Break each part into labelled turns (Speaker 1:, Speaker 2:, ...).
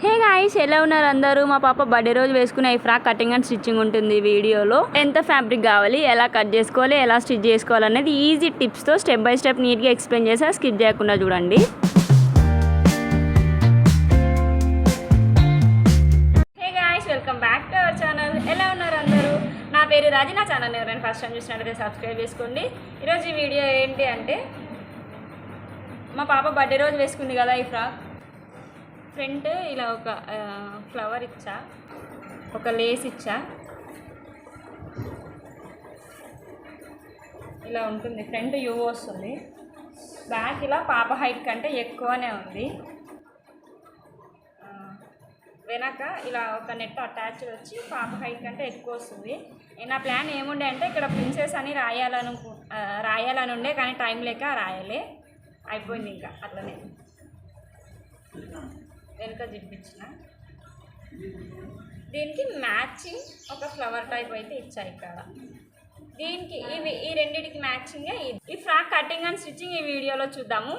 Speaker 1: Hey guys, ఎలా ఉన్నారు అందరూ? మా పాప బర్త్డే రోజు వేసుకునే ఈ ఫ్రాక్ కటింగ్ అండ్ స్టిచ్చింగ్ ఉంటుంది వీడియోలో. ఎంత ఫ్యాబ్రిక్ కావాలి, ఎలా కట్ చేసుకోవాలి, ఎలా స్టిచ్ చేసుకోవాలి అనేది ఈజీ టిప్స్తో స్టెప్ బై స్టెప్ నీట్గా ఎక్స్ప్లెయిన్ చేసా. స్కిప్ చేయకుండా చూడండి. Hey guys, welcome back to our channel. ఎలా ఉన్నారు అందరూ? నా పేరు రాజీ. నా ఛానల్ ఎవరైనా ఫస్ట్ టైం చూసినట్లయితే సబ్స్క్రైబ్ చేసుకోండి. ఈరోజు ఈ వీడియో ఏంటి అంటే, మా పాప బర్త్డే రోజు వేసుకుంది కదా ఈ ఫ్రాక్. ఫ్రంట్ ఇలా ఒక ఫ్లవర్ ఇచ్చా, ఒక లేస్ ఇచ్చా, ఇలా ఉంటుంది. ఫ్రంట్ యూ వస్తుంది, బ్యాక్ ఇలా పాప హైట్ కంటే ఎక్కువనే ఉంది. వెనక ఇలా ఒక నెట్ అటాచ్ వచ్చి పాప హైట్ కంటే ఎక్కువ వస్తుంది. నా ప్లాన్ ఏముండే అంటే ఇక్కడ ప్రిన్సెస్ అని రాయాలని ఉండే, కానీ టైం లేక రాయలే, అయిపోయింది ఇంకా అట్లనే. వెనుక జిప్పించిన, దీనికి మ్యాచింగ్ ఒక ఫ్లవర్ టైప్ అయితే ఇచ్చాయి ఇక్కడ. దీనికి ఈ రెండింటికి మ్యాచింగే ఈ ఫ్రాక్ కటింగ్ అండ్ స్టిచ్చింగ్ ఈ వీడియోలో చూద్దాము.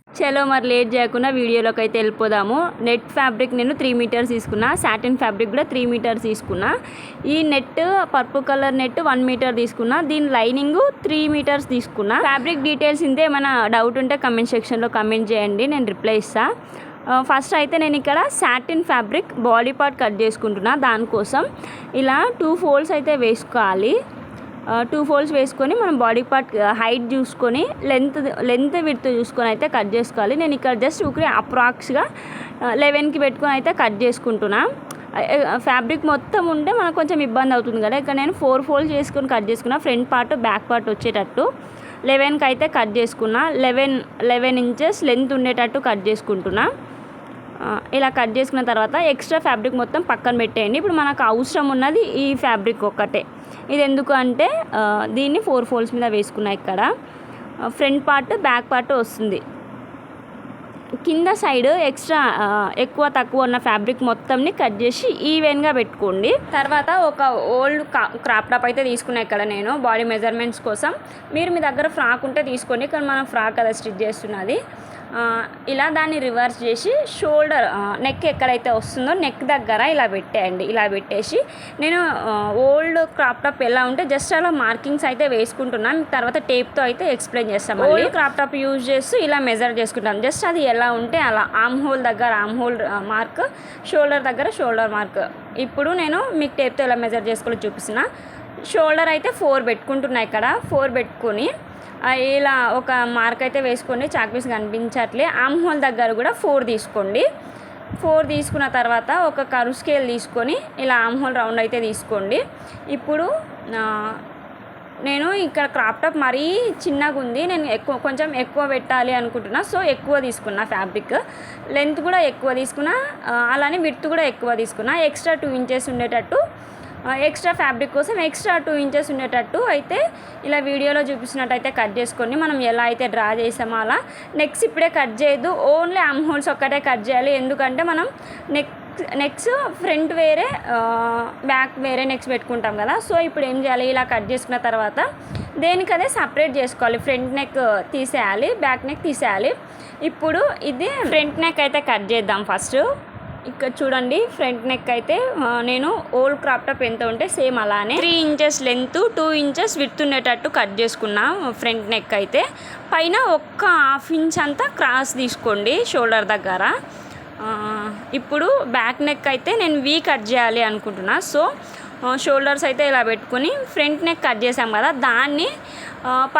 Speaker 1: చలో మరి లేట్ చేయకుండా వీడియోలోకి అయితే వెళ్ళిపోదాము. నెట్ ఫ్యాబ్రిక్ నేను 3 మీటర్స్ తీసుకున్నా, సాటిన్ ఫ్యాబ్రిక్ కూడా 3 మీటర్స్ తీసుకున్నా. ఈ net purple colour net 1 meter తీసుకున్నా. దీని లైనింగ్ 3 మీటర్స్ తీసుకున్నా. ఫ్యాబ్రిక్ డీటెయిల్స్ ఇంతే, ఏమైనా డౌట్ ఉంటే కమెంట్ సెక్షన్లో కమెంట్ చేయండి, నేను రిప్లై ఇస్తాను. ఫస్ట్ అయితే నేను ఇక్కడ satin fabric body part cut చేసుకుంటున్నా. దానికోసం ఇలా 2 ఫోల్డ్స్ అయితే వేసుకోవాలి. 2 ఫోల్డ్స్ వేసుకొని మనం బాడీ పార్ట్ హైట్ చూసుకొని లెంత్ విడ్త్ చూసుకొని అయితే కట్ చేసుకోవాలి. నేను ఇక్కడ జస్ట్ ఊరికి అప్రాక్స్గా 11కి పెట్టుకొని అయితే కట్ చేసుకుంటున్నా. ఫ్యాబ్రిక్ మొత్తం ఉంటే మనకు కొంచెం ఇబ్బంది అవుతుంది కదా. ఇక్కడ నేను 4 ఫోల్డ్స్ చేసుకొని కట్ చేసుకున్నా. ఫ్రంట్ పార్ట్ బ్యాక్ పార్ట్ వచ్చేటట్టు 11కి అయితే కట్ చేసుకున్నా. 11 ఇంచెస్ లెంత్ ఉండేటట్టు కట్ చేసుకుంటున్నా. ఇలా కట్ చేసుకున్న తర్వాత ఎక్స్ట్రా ఫ్యాబ్రిక్ మొత్తం పక్కన పెట్టేయండి. ఇప్పుడు మనకు అవసరం ఉన్నది ఈ ఫ్యాబ్రిక్ ఒక్కటే. ఇది ఎందుకు అంటే దీన్ని 4 ఫోల్డ్స్ మీద వేసుకున్నా. ఇక్కడ ఫ్రంట్ పార్ట్ బ్యాక్ పార్ట్ వస్తుంది. కింద సైడ్ ఎక్స్ట్రా ఎక్కువ తక్కువ ఉన్న ఫ్యాబ్రిక్ మొత్తంని కట్ చేసి ఈవెన్గా పెట్టుకోండి. తర్వాత ఒక ఓల్డ్ క్రాప్ టాప్ అయితే తీసుకున్నా ఇక్కడ నేను బాడీ మెజర్మెంట్స్ కోసం. మీరు మీ దగ్గర ఫ్రాక్ ఉంటే తీసుకోండి, కానీ మనం ఫ్రాక్ కదా స్టిచ్ చేస్తున్నది. ఇలా దాన్ని రివర్స్ చేసి షోల్డర్ నెక్ ఎక్కడైతే వస్తుందో నెక్ దగ్గర ఇలా పెట్టేయండి. ఇలా పెట్టేసి నేను ఓల్డ్ క్రాప్ టాప్ ఎలా ఉంటే జస్ట్ అలా మార్కింగ్స్ అయితే వేసుకుంటున్నాను. తర్వాత టేప్తో అయితే ఎక్స్ప్లెయిన్ చేస్తాం. ఓల్డ్ క్రాప్ టాప్ యూజ్ చేస్తూ ఇలా మెజర్ చేసుకుంటాం. జస్ట్ అది ఎలా ఉంటే అలా. ఆర్మ్ హోల్ దగ్గర ఆర్మ్ హోల్ మార్క్, షోల్డర్ దగ్గర షోల్డర్ మార్క్. ఇప్పుడు నేను మీకు టేప్తో ఎలా మెజర్ చేసుకోవాలో చూపిస్తున్నా. షోల్డర్ అయితే 4 పెట్టుకుంటున్నా. ఇక్కడ 4 పెట్టుకొని ఇలా ఒక మార్క్ అయితే వేసుకోండి, చాక్ పీస్ కనిపించట్లే. ఆర్మ్ హోల్ దగ్గర కూడా 4 తీసుకోండి. 4 తీసుకున్న తర్వాత ఒక కర్వ్ స్కేల్ తీసుకొని ఇలా ఆర్మ్ హోల్ రౌండ్ అయితే తీసుకోండి. ఇప్పుడు నేను ఇక్కడ క్రాప్ టాప్ మరీ చిన్నగా ఉంది, నేను కొంచెం ఎక్కువ పెట్టాలి అనుకుంటున్నా. సో ఎక్కువ తీసుకున్నా ఫ్యాబ్రిక్. లెంత్ కూడా ఎక్కువ తీసుకున్నా, అలానే విడ్త్ కూడా ఎక్కువ తీసుకున్నా. ఎక్స్ట్రా 2 ఇంచెస్ ఉండేటట్టు, ఎక్స్ట్రా ఫ్యాబ్రిక్ కోసం ఎక్స్ట్రా 2 ఇంచెస్ ఉండేటట్టు అయితే ఇలా వీడియోలో చూపిస్తున్నట్టయితే కట్ చేసుకొని మనం ఎలా అయితే డ్రా చేసామో అలా. నెక్స్ట్ ఇప్పుడే కట్ చేయొద్దు, ఓన్లీ ఆర్మ్ హోల్స్ ఒక్కటే కట్ చేయాలి. ఎందుకంటే మనం నెక్స్ట్ ఫ్రంట్ వేరే బ్యాక్ వేరే నెక్స్ట్ పెట్టుకుంటాం కదా. సో ఇప్పుడు ఏం చేయాలి, ఇలా కట్ చేసుకున్న తర్వాత దేనికదే సపరేట్ చేసుకోవాలి. ఫ్రంట్ నెక్ తీసేయాలి, బ్యాక్ నెక్ తీసేయాలి. ఇప్పుడు ఇది ఫ్రంట్ నెక్ అయితే కట్ చేద్దాం. ఫస్ట్ ఇక్కడ చూడండి, ఫ్రంట్ నెక్ అయితే నేను ఓల్డ్ క్రాప్ టాప్ ఎంత ఉంటే సేమ్ అలానే 3 ఇంచెస్ లెంత్ 2 ఇంచెస్ విడ్త్ ఉండేటట్టు కట్ చేసుకున్నా. ఫ్రంట్ నెక్ అయితే పైన ఒక్క 1/2 ఇంచ్ అంతా క్రాస్ తీసుకోండి షోల్డర్ దగ్గర. ఇప్పుడు బ్యాక్ నెక్ అయితే నేను వీ కట్ చేయాలి అనుకుంటున్నా. సో షోల్డర్స్ అయితే ఇలా పెట్టుకుని ఫ్రంట్ నెక్ కట్ చేసాం కదా, దాన్ని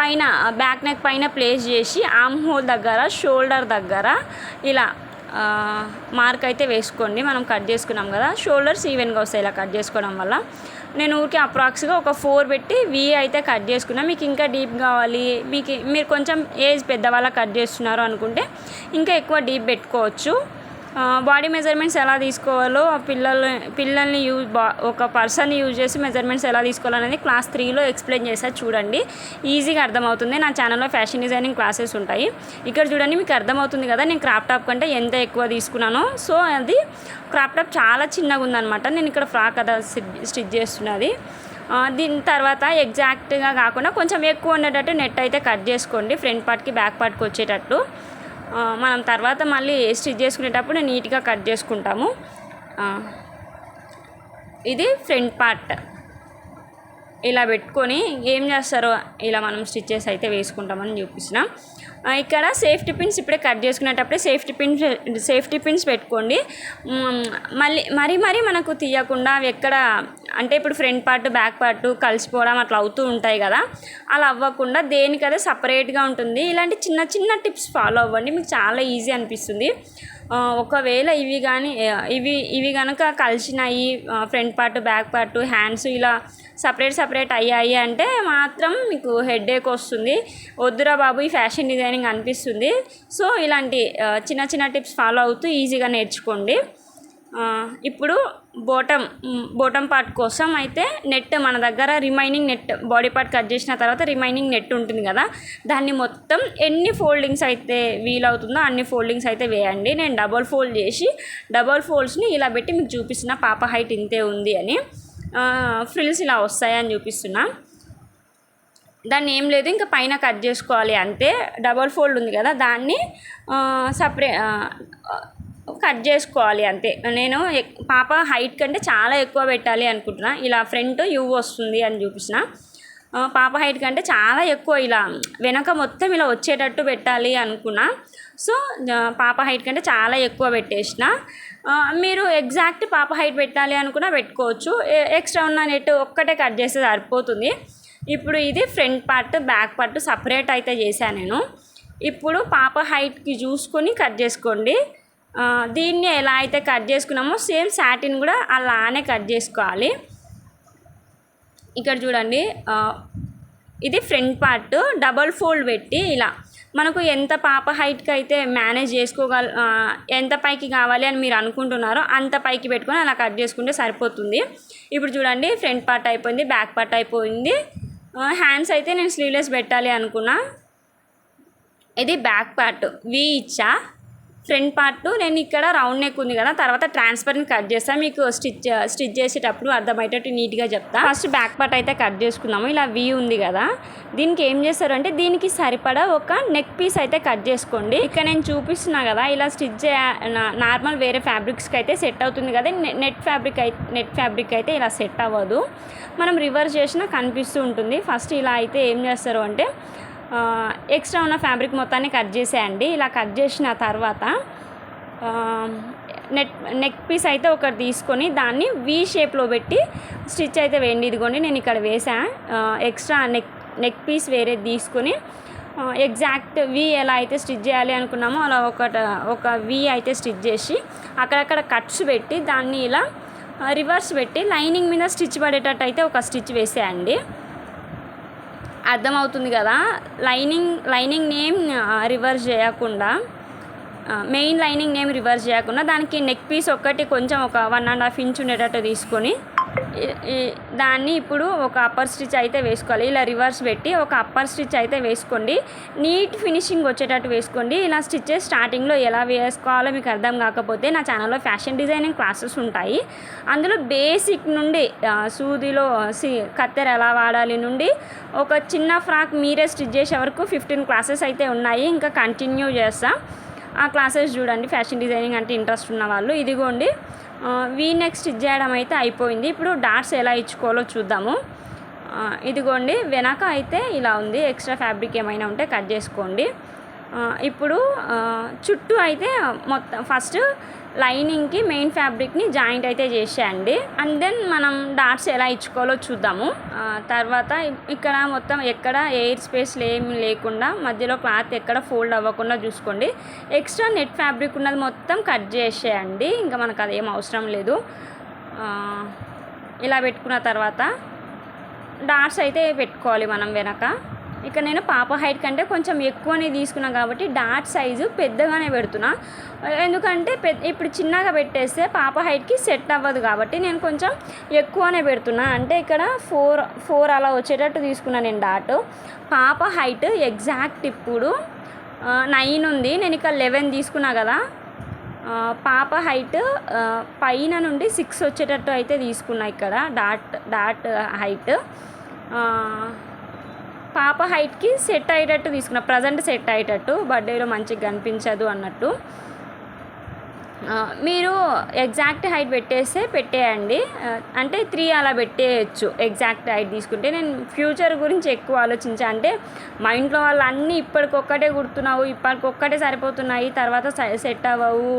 Speaker 1: పైన బ్యాక్ నెక్ పైన ప్లేస్ చేసి ఆర్మ్ హోల్ దగ్గర షోల్డర్ దగ్గర ఇలా మార్క్ అయితే వేసుకోండి. మనం కట్ చేసుకున్నాం కదా, షోల్డర్స్ ఈవెన్గా వస్తాయి ఇలా కట్ చేసుకోవడం వల్ల. నేను ఊరికి అప్రాక్స్గా ఒక 4 పెట్టి వీ అయితే కట్ చేసుకున్నా. మీకు ఇంకా డీప్ కావాలి, మీరు కొంచెం ఏజ్ పెద్దవాళ్ళ కట్ చేస్తున్నారు అనుకుంటే ఇంకా ఎక్కువ డీప్ పెట్టుకోవచ్చు. బాడీ మెజర్మెంట్స్ ఎలా తీసుకోవాలో పిల్లల్ని ఒక పర్సన్ని యూజ్ చేసి మెజర్మెంట్స్ ఎలా తీసుకోవాలనేది క్లాస్ 3లో ఎక్స్ప్లెయిన్ చేశారు. చూడండి, ఈజీగా అర్థమవుతుంది. నా ఛానల్లో ఫ్యాషన్ డిజైనింగ్ క్లాసెస్ ఉంటాయి. ఇక్కడ చూడండి, మీకు అర్థమవుతుంది కదా నేను క్రాప్ టాప్ కంటే ఎంత ఎక్కువ తీసుకున్నానో. సో అది క్రాప్ టాప్ చాలా చిన్నగా ఉందన్నమాట. నేను ఇక్కడ ఫ్రాక్ కదా స్టిచ్ చేస్తున్నది. దీని తర్వాత ఎగ్జాక్ట్గా కాకుండా కొంచెం ఎక్కువ ఉండేటట్టు నెట్ అయితే కట్ చేసుకోండి, ఫ్రంట్ పార్ట్కి బ్యాక్ పార్ట్కి వచ్చేటట్టు. మనం తర్వాత మళ్ళీ స్టిచ్ చేసుకునేటప్పుడు నీట్గా కట్ చేసుకుంటాము. ఇది ఫ్రంట్ పార్ట్. ఇలా పెట్టుకొని ఏం చేస్తారో ఇలా మనం స్టిచ్చెస్ అయితే వేసుకుంటామని చూపిస్తున్నాం. ఇక్కడ సేఫ్టీ పిన్స్ ఇప్పుడే కట్ చేసుకునేటప్పుడే సేఫ్టీ పిన్స్ పెట్టుకోండి. మరీ మనకు తీయకుండా అవి ఎక్కడ అంటే ఇప్పుడు ఫ్రంట్ పార్ట్ బ్యాక్ పార్ట్ కలిసిపోవడం అట్లా అవుతూ ఉంటాయి కదా, అలా అవ్వకుండా దేనికదే సపరేట్గా ఉంటుంది. ఇలాంటి చిన్న చిన్న టిప్స్ ఫాలో అవ్వండి, మీకు చాలా ఈజీ అనిపిస్తుంది. ఒకవేళ ఇవి కనుక కలిసినాయి, front part back part hands ఇలా సపరేట్ అయ్యాయి అంటే మాత్రం మీకు హెడేక్ వస్తుంది. వద్దురా బాబు ఈ ఫ్యాషన్ డిజైనింగ్ అనిపిస్తుంది. సో ఇలాంటి చిన్న చిన్న టిప్స్ ఫాలో అవుతూ ఈజీగా నేర్చుకోండి. ఇప్పుడు బోటమ్ పార్ట్ కోసం అయితే నెట్ మన దగ్గర remaining net body part cut చేసిన తర్వాత రిమైనింగ్ నెట్ ఉంటుంది కదా, దాన్ని మొత్తం ఎన్ని ఫోల్డింగ్స్ అయితే వీలవుతుందో అన్ని ఫోల్డింగ్స్ అయితే వేయండి. నేను డబల్ ఫోల్డ్ చేసి డబల్ ఫోల్డ్స్ని ఇలా పెట్టి మీకు చూపిస్తున్నా. పాప హైట్ ఇంతే ఉంది అని, ఫ్రిల్స్ ఇలా వస్తాయని చూపిస్తున్నా. దాన్ని ఏం లేదు, ఇంకా పైన కట్ చేసుకోవాలి అంతే. డబల్ ఫోల్డ్ ఉంది కదా దాన్ని కట్ చేసుకోవాలి అంతే. నేను పాప హైట్ కంటే చాలా ఎక్కువ పెట్టాలి అనుకుంటున్నా. ఇలా ఫ్రంట్ యూ వస్తుంది అని చూపిస్తున్నా. పాప హైట్ కంటే చాలా ఎక్కువ ఇలా వెనక మొత్తం ఇలా వచ్చేటట్టు పెట్టాలి అనుకున్నా. సో పాప హైట్ కంటే చాలా ఎక్కువ పెట్టేసిన. మీరు ఎగ్జాక్ట్ పాప హైట్ పెట్టాలి అనుకున్నా పెట్టుకోవచ్చు. ఎక్స్ట్రా ఉన్న నెట్ ఒక్కటే కట్ చేస్తే సరిపోతుంది. ఇప్పుడు ఇది front part back part separate అయితే చేశాను నేను. ఇప్పుడు పాప హైట్కి చూసుకొని కట్ చేసుకోండి. దీన్ని ఎలా అయితే కట్ చేసుకున్నామో సేమ్ సాటిన్ కూడా అలానే కట్ చేసుకోవాలి. ఇక్కడ చూడండి, ఇది ఫ్రంట్ పార్ట్ డబల్ ఫోల్డ్ పెట్టి ఇలా మనకు ఎంత పాప హైట్కి అయితే మేనేజ్ ఎంత పైకి కావాలి అని మీరు అనుకుంటున్నారో అంత పైకి పెట్టుకొని అలా కట్ చేసుకుంటే సరిపోతుంది. ఇప్పుడు చూడండి ఫ్రంట్ పార్ట్ అయిపోయింది, బ్యాక్ పార్ట్ అయిపోయింది. హ్యాండ్స్ అయితే నేను స్లీవ్లెస్ పెట్టాలి అనుకున్నా. ఇది బ్యాక్ పార్ట్ వీ ఇచ్చా. ఫ్రంట్ పార్ట్ నేను ఇక్కడ రౌండ్ నెక్ ఉంది కదా, తర్వాత ట్రాన్స్పరెంట్ కట్ చేస్తాను. మీకు స్టిచ్ చేసేటప్పుడు అర్థమయ్యేటట్టు నీట్గా చెప్తా. ఫస్ట్ బ్యాక్ పార్ట్ అయితే కట్ చేసుకున్నాము. ఇలా వీ ఉంది కదా, దీనికి ఏం చేస్తారు అంటే దీనికి సరిపడా ఒక నెక్ పీస్ అయితే కట్ చేసుకోండి. ఇక్కడ నేను చూపిస్తున్నా కదా, ఇలా స్టిచ్ నార్మల్ వేరే ఫ్యాబ్రిక్స్కి అయితే సెట్ అవుతుంది కదా, నెట్ ఫ్యాబ్రిక్ అయితే ఇలా సెట్ అవ్వదు. మనం రివర్స్ చేసినా కనిపిస్తూ ఉంటుంది. ఫస్ట్ ఇలా అయితే ఏం చేస్తారు అంటే ఎక్స్ట్రా ఉన్న ఫ్యాబ్రిక్ మొత్తాన్ని కట్ చేసేయండి. ఇలా కట్ చేసిన తర్వాత నెక్ పీస్ అయితే ఒకటి తీసుకొని దాన్ని వీ షేప్లో పెట్టి స్టిచ్ అయితే వేయండి. ఇదిగోండి నేను ఇక్కడ వేసా. ఎక్స్ట్రా నెక్ పీస్ వేరే తీసుకొని ఎగ్జాక్ట్ వీ ఎలా అయితే స్టిచ్ చేయాలి అనుకున్నామో అలా ఒక వీ అయితే స్టిచ్ చేసి అక్కడక్కడ కట్స్ పెట్టి దాన్ని ఇలా రివర్స్ పెట్టి లైనింగ్ మీద స్టిచ్ పడేటట్టు అయితే ఒక స్టిచ్ వేసేయండి. అర్థమవుతుంది కదా, లైనింగ్ నేమ్ రివర్స్ చేయకుండా, మెయిన్ లైనింగ్ నేమ్ రివర్స్ చేయకుండా దానికి నెక్ పీస్ ఒకటి కొంచెం ఒక 1.5 ఇంచ్ ఉండేటట్టు తీసుకొని దాన్ని ఇప్పుడు ఒక అప్పర్ స్టిచ్ అయితే వేసుకోవాలి. ఇలా రివర్స్ పెట్టి ఒక అప్పర్ స్టిచ్ అయితే వేసుకోండి. నీట్ ఫినిషింగ్ వచ్చేటట్టు వేసుకోండి. ఇలా స్టిచ్చెస్ స్టార్టింగ్లో ఎలా వేసుకోవాలో మీకు అర్థం కాకపోతే నా ఛానల్లో ఫ్యాషన్ డిజైనింగ్ క్లాసెస్ ఉంటాయి. అందులో బేసిక్ నుండి సూదిలో కత్తెర ఎలా వాడాలి నుండి ఒక చిన్న ఫ్రాక్ మీరే స్టిచ్ చేసే వరకు 15 క్లాసెస్ అయితే ఉన్నాయి. ఇంకా కంటిన్యూ చేస్తా. ఆ క్లాసెస్ చూడండి, ఫ్యాషన్ డిజైనింగ్ అంటే ఇంట్రెస్ట్ ఉన్న వాళ్ళు. ఇదిగోండి వీ నెక్ స్టిచ్ చేయడం అయితే అయిపోయింది. ఇప్పుడు డాట్స్ ఎలా ఇచ్చుకోవాలో చూద్దాము. ఇదిగోండి వెనక అయితే ఇలా ఉంది. ఎక్స్ట్రా ఫ్యాబ్రిక్ ఏమైనా ఉంటే కట్ చేసుకోండి. ఇప్పుడు చుట్టూ అయితే మొత్తం ఫస్ట్ లైనింగ్కి మెయిన్ ఫ్యాబ్రిక్ని జాయింట్ అయితే చేసేయండి. అండ్ దెన్ మనం డాట్స్ ఎలా ఇచ్చుకోవాలో చూద్దాము. తర్వాత ఇక్కడ మొత్తం ఎక్కడ ఎయిర్ స్పేస్ ఏమి లేకుండా మధ్యలో క్లాత్ ఎక్కడ ఫోల్డ్ అవ్వకుండా చూసుకోండి. ఎక్స్ట్రా నెట్ ఫ్యాబ్రిక్ ఉన్నది మొత్తం కట్ చేసేయండి. ఇంకా మనకు అదేం అవసరం లేదు. ఇలా పెట్టుకున్న తర్వాత డాట్స్ అయితే పెట్టుకోవాలి మనం వెనక. ఇక్కడ నేను పాప హైట్ కంటే కొంచెం ఎక్కువనే తీసుకున్నాను కాబట్టి డాట్ సైజు పెద్దగానే పెడుతున్నా. ఎందుకంటే ఇప్పుడు చిన్నగా పెట్టేస్తే పాప హైట్కి సెట్ అవ్వదు కాబట్టి నేను కొంచెం ఎక్కువనే పెడుతున్నా. అంటే ఇక్కడ 4 అలా వచ్చేటట్టు తీసుకున్నాను నేను డాట్. పాప హైట్ ఎగ్జాక్ట్ ఇప్పుడు 9 ఉంది. నేను ఇక్కడ 11 తీసుకున్నా కదా. పాప హైట్ పైన నుండి 6 వచ్చేటట్టు అయితే తీసుకున్నా. ఇక్కడ డాట్ హైట్ 6 వచ్చేటట్టు అయితే తీసుకున్నా. ఇక్కడ 11 తీసుకున్నా కదా. పాప హైట్ పైన నుండి 6 వచ్చేటట్టు అయితే తీసుకున్నా. ఇక్కడ డాట్ హైట్ 6 వచ్చేటట్టు అయితే తీసుకున్నా. ఇక్కడ 11 తీసుకున్నా కదా. పాప హైట్ పైన నుండి 6 వచ్చేటట్టు అయితే తీసుకున్నా. ఇక్కడ డాట్ హైట్ పాప హైట్కి సెట్ అయ్యేటట్టు తీసుకున్నా, ప్రజెంట్ సెట్ అయ్యేటట్టు, బర్త్డేలో మంచిగా కనిపించదు అన్నట్టు. మీరు ఎగ్జాక్ట్ హైట్ పెట్టేయండి, అంటే 3 అలా పెట్టేయచ్చు ఎగ్జాక్ట్ హైట్ తీసుకుంటే. నేను ఫ్యూచర్ గురించి ఎక్కువ ఆలోచించా, అంటే మా ఇంట్లో వాళ్ళు అన్నీ ఇప్పటికొక్కటే కుడుతున్నావు, ఇప్పటికొక్కటే సరిపోతున్నాయి, తర్వాత సెట్ అవ్వవు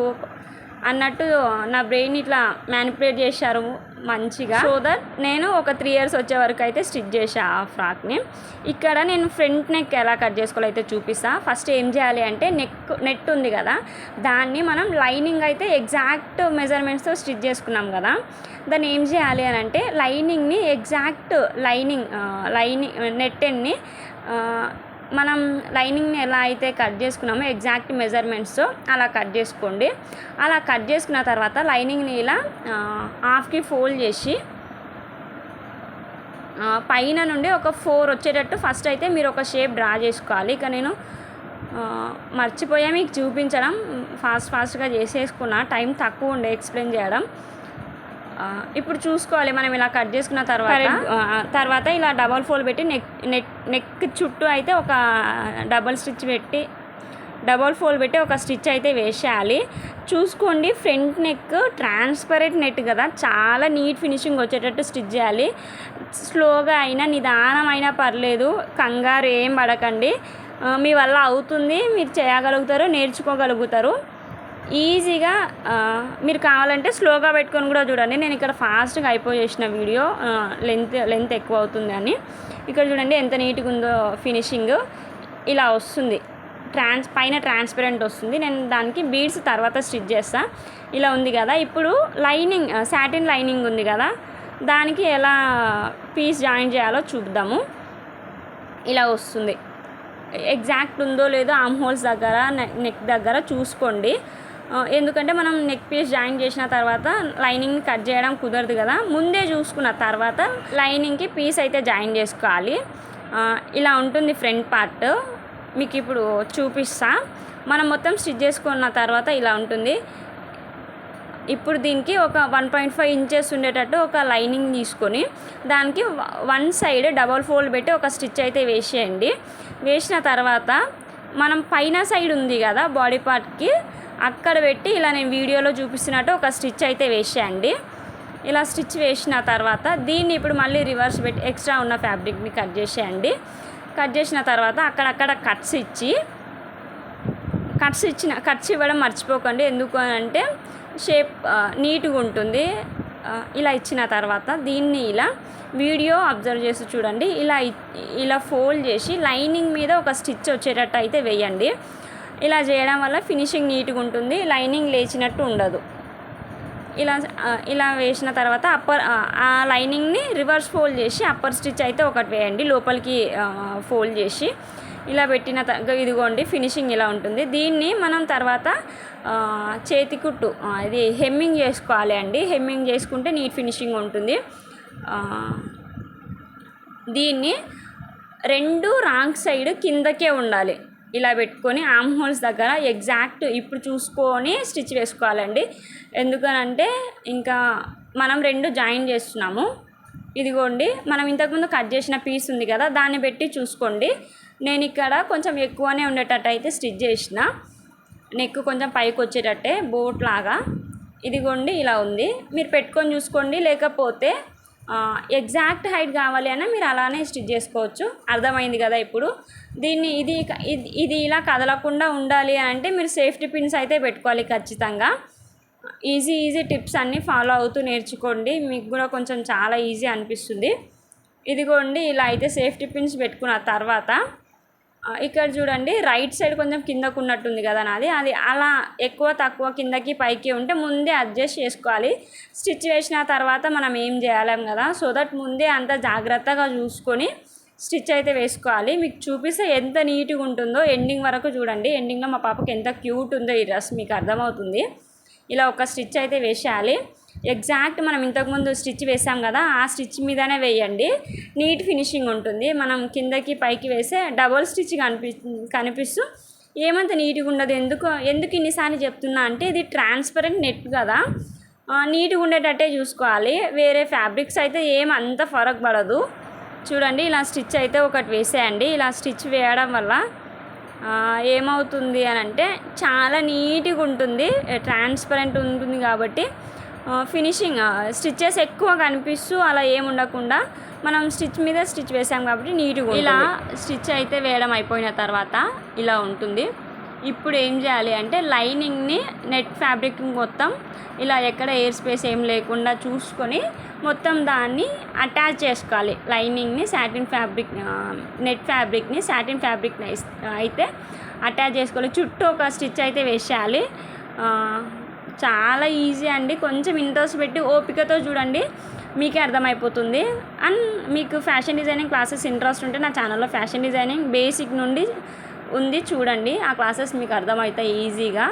Speaker 1: అన్నట్టు నా బ్రెయిన్ ఇట్లా మ్యానిపులేట్ చేశారు మంచిగా. సో దట్ నేను ఒక 3 years వచ్చే వరకు అయితే స్టిచ్ చేసా ఆ ఫ్రాక్ని. ఇక్కడ నేను ఫ్రంట్ నెక్ ఎలా కట్ చేసుకోవాలో అయితే చూపిస్తా. ఫస్ట్ ఏం చేయాలి అంటే నెట్ ఉంది కదా, దాన్ని మనం లైనింగ్ అయితే ఎగ్జాక్ట్ మెజర్మెంట్స్తో స్టిచ్ చేసుకున్నాం కదా, దాన్ని ఏం చేయాలి అని అంటే లైనింగ్ని ఎగ్జాక్ట్ లైనింగ్ నెట్ ఎండ్ని మనం లైనింగ్ని ఎలా అయితే కట్ చేసుకున్నామో ఎగ్జాక్ట్ మెజర్మెంట్స్తో అలా కట్ చేసుకోండి. అలా కట్ చేసుకున్న తర్వాత లైనింగ్ని ఇలా హాఫ్కి ఫోల్డ్ చేసి పైన నుండి ఒక 4 వచ్చేటట్టు ఫస్ట్ అయితే మీరు ఒక షేప్ డ్రా చేసుకోవాలి. ఇక నేను మర్చిపోయా మీకు చూపించడం, ఫాస్ట్గా చేసేసుకున్నా, టైం తక్కువ ఉండే ఎక్స్ప్లెయిన్ చేయడం. ఇప్పుడు చూసుకోవాలి మనం ఇలా కట్ చేసుకున్న తర్వాత ఇలా డబల్ ఫోల్డ్ పెట్టి నెక్ చుట్టూ అయితే ఒక డబల్ ఫోల్డ్ పెట్టి ఒక స్టిచ్ అయితే వేసేయాలి. చూసుకోండి, ఫ్రంట్ నెక్ ట్రాన్స్పరెంట్ నెట్ కదా, చాలా నీట్ ఫినిషింగ్ వచ్చేటట్టు స్టిచ్ చేయాలి. స్లోగా అయినా నిదానం అయినా పర్లేదు, కంగారు ఏం పడకండి, మీ వల్ల అవుతుంది, మీరు చేయగలుగుతారు, నేర్చుకోగలుగుతారు ఈజీగా. మీరు కావాలంటే స్లోగా పెట్టుకొని కూడా చూడండి. నేను ఇక్కడ ఫాస్ట్గా అయిపోయేసిన వీడియో, లెంత్ ఎక్కువ అవుతుంది అని. ఇక్కడ చూడండి ఎంత నీట్గా ఉందో ఫినిషింగ్, ఇలా వస్తుంది, పైన ట్రాన్స్పరెంట్ వస్తుంది. నేను దానికి బీడ్స్ తర్వాత స్టిచ్ చేస్తా. ఇలా ఉంది కదా, ఇప్పుడు లైనింగ్ సాటిన్ లైనింగ్ ఉంది కదా, దానికి ఎలా పీస్ జాయిన్ చేయాలో చూద్దాము. ఇలా వస్తుంది, ఎగ్జాక్ట్ ఉందో లేదో ఆర్మ్ హోల్స్ దగ్గర నెక్ దగ్గర చూసుకోండి, ఎందుకంటే మనం నెక్ పీస్ జాయిన్ చేసిన తర్వాత లైనింగ్ని కట్ చేయడం కుదరదు కదా, ముందే చూసుకున్న తర్వాత లైనింగ్కి పీస్ అయితే జాయిన్ చేసుకోవాలి. ఇలా ఉంటుంది ఫ్రంట్ పార్ట్, మీకు ఇప్పుడు చూపిస్తా. మనం మొత్తం స్టిచ్ చేసుకున్న తర్వాత ఇలా ఉంటుంది. ఇప్పుడు దీనికి ఒక 1.5 inches ఉండేటట్టు ఒక లైనింగ్ తీసుకొని దానికి 1 side డబల్ ఫోల్డ్ పెట్టి ఒక స్టిచ్ అయితే వేసేయండి. వేసిన తర్వాత మనం పైన సైడ్ ఉంది కదా బాడీ పార్ట్కి, అక్కడ పెట్టి ఇలా నేను వీడియోలో చూపిస్తున్నట్టు ఒక స్టిచ్ అయితే వేసేయండి. ఇలా స్టిచ్ వేసిన తర్వాత దీన్ని ఇప్పుడు మళ్ళీ రివర్స్ పెట్టి ఎక్స్ట్రా ఉన్న ఫ్యాబ్రిక్ని కట్ చేసేయండి. కట్ చేసిన తర్వాత అక్కడక్కడ కట్స్ ఇవ్వడం మర్చిపోకండి, ఎందుకు అంటే షేప్ నీట్గా ఉంటుంది. ఇలా ఇచ్చిన తర్వాత దీన్ని ఇలా వీడియో అబ్జర్వ్ చేసి చూడండి, ఇలా ఫోల్డ్ చేసి లైనింగ్ మీద ఒక స్టిచ్ వచ్చేటట్టు అయితే వేయండి. ఇలా చేయడం వల్ల ఫినిషింగ్ నీట్గా ఉంటుంది, లైనింగ్ లేచినట్టు ఉండదు. ఇలా వేసిన తర్వాత ఆ లైనింగ్ని రివర్స్ ఫోల్డ్ చేసి అప్పర్ స్టిచ్ అయితే ఒకటి వేయండి, లోపలికి ఫోల్డ్ చేసి ఇలా పెట్టిన ఇదిగోండి ఫినిషింగ్ ఇలా ఉంటుంది. దీన్ని మనం తర్వాత చేతి కుట్టు ఇది హెమ్మింగ్ చేసుకోవాలి అండి, హెమ్మింగ్ చేసుకుంటే నీట్ ఫినిషింగ్ ఉంటుంది. దీన్ని 2 రాంగ్ సైడ్ కిందకే ఉండాలి, ఇలా పెట్టుకొని ఆర్మ్ హోల్స్ దగ్గర ఎగ్జాక్ట్ ఇప్పుడు చూసుకొని స్టిచ్ వేసుకోవాలండి. ఎందుకనంటే ఇంకా మనం 2 జాయిన్ చేస్తున్నాము. ఇదిగోండి మనం ఇంతకుముందు కట్ చేసిన పీస్ ఉంది కదా, దాన్ని పెట్టి చూసుకోండి. నేను ఇక్కడ కొంచెం ఎక్కువనే ఉండేటట్టు అయితే స్టిచ్ చేసిన, నెక్ కొంచెం పైకి వచ్చేటట్టే బోట్ లాగా. ఇదిగోండి ఇలా ఉంది, మీరు పెట్టుకొని చూసుకోండి, లేకపోతే ఎగ్జాక్ట్ హైట్ కావాలి అని మీరు అలానే స్టిచ్ చేసుకోవచ్చు. అర్థమైంది కదా ఇప్పుడు. దీన్ని ఇది ఇలా కదలకుండా ఉండాలి అంటే మీరు సేఫ్టీ పిన్స్ అయితే పెట్టుకోవాలి ఖచ్చితంగా. ఈజీ టిప్స్ అన్నీ ఫాలో అవుతూ నేర్చుకోండి, మీకు కూడా కొంచెం చాలా ఈజీ అనిపిస్తుంది. ఇదిగోండి ఇలా అయితే సేఫ్టీ పిన్స్ పెట్టుకున్న తర్వాత ఇక్కడ చూడండి రైట్ సైడ్ కొంచెం కిందకు ఉన్నట్టుంది కదా నాది, అది అలా ఎక్కువ తక్కువ కిందకి పైకి ఉంటే ముందే అడ్జస్ట్ చేసుకోవాలి. స్టిచ్ వేసిన తర్వాత మనం ఏం చేయాలేం కదా, సో దట్ ముందే అంత జాగ్రత్తగా చూసుకొని స్టిచ్ అయితే వేసుకోవాలి. మీకు చూపిస్తే ఎంత నీట్గా ఉంటుందో ఎండింగ్ వరకు చూడండి. ఎండింగ్లో మా పాపకి ఎంత క్యూట్ ఉందో ఈ డ్రెస్ మీకు అర్థమవుతుంది. ఇలా ఒక స్టిచ్ అయితే వేసేయాలి. ఎగ్జాక్ట్ మనం ఇంతకుముందు స్టిచ్ వేసాం కదా, ఆ స్టిచ్ మీదనే వేయండి, నీట్ ఫినిషింగ్ ఉంటుంది. మనం కిందకి పైకి వేసే డబుల్ స్టిచ్ కనిపిస్తూ ఏమంత నీట్గా ఉండదు. ఎందుకు ఇన్నిసార్లు చెప్తున్నా అంటే ఇది ట్రాన్స్పరెంట్ నెట్ కదా, నీట్గా ఉండేటట్టే చూసుకోవాలి. వేరే ఫ్యాబ్రిక్స్ అయితే ఏమంత ఫరక్ పడదు. చూడండి ఇలా స్టిచ్ అయితే ఒకటి వేసేయండి. ఇలా స్టిచ్ వేయడం వల్ల ఏమవుతుంది అని అంటే చాలా నీట్గా ఉంటుంది, ట్రాన్స్పరెంట్ ఉంటుంది కాబట్టి ఫినిషింగ్ స్టిచ్చెస్ ఎక్కువ కనిపిస్తూ అలా ఏముండకుండా మనం స్టిచ్ మీద స్టిచ్ వేసాం కాబట్టి నీట్గా ఇలా స్టిచ్ అయితే వేయడం అయిపోయిన తర్వాత ఇలా ఉంటుంది. ఇప్పుడు ఏం చేయాలి అంటే లైనింగ్ని నెట్ ఫ్యాబ్రిక్ మొత్తం ఇలా ఎక్కడ ఎయిర్ స్పేస్ ఏం లేకుండా చూసుకొని మొత్తం దాన్ని అటాచ్ చేసుకోవాలి. లైనింగ్ని సాటిన్ ఫ్యాబ్రిక్, నెట్ ఫ్యాబ్రిక్ని సాటిన్ ఫ్యాబ్రిక్ అయితే అటాచ్ చేసుకోవాలి. చుట్టూ ఒక స్టిచ్ అయితే వేసేయాలి. చాలా ఈజీ అండి. కొంచెం ఇంట్రెస్ట్ పెట్టి ఓపికతో చూడండి, మీకే అర్థమైపోతుంది. అండ్ మీకు ఫ్యాషన్ డిజైనింగ్ క్లాసెస్ ఇంట్రెస్ట్ ఉంటే నా ఛానల్లో ఫ్యాషన్ డిజైనింగ్ బేసిక్ నుండి ఉంది, చూడండి. ఆ క్లాసెస్ మీకు అర్థమవుతాయి ఈజీగా.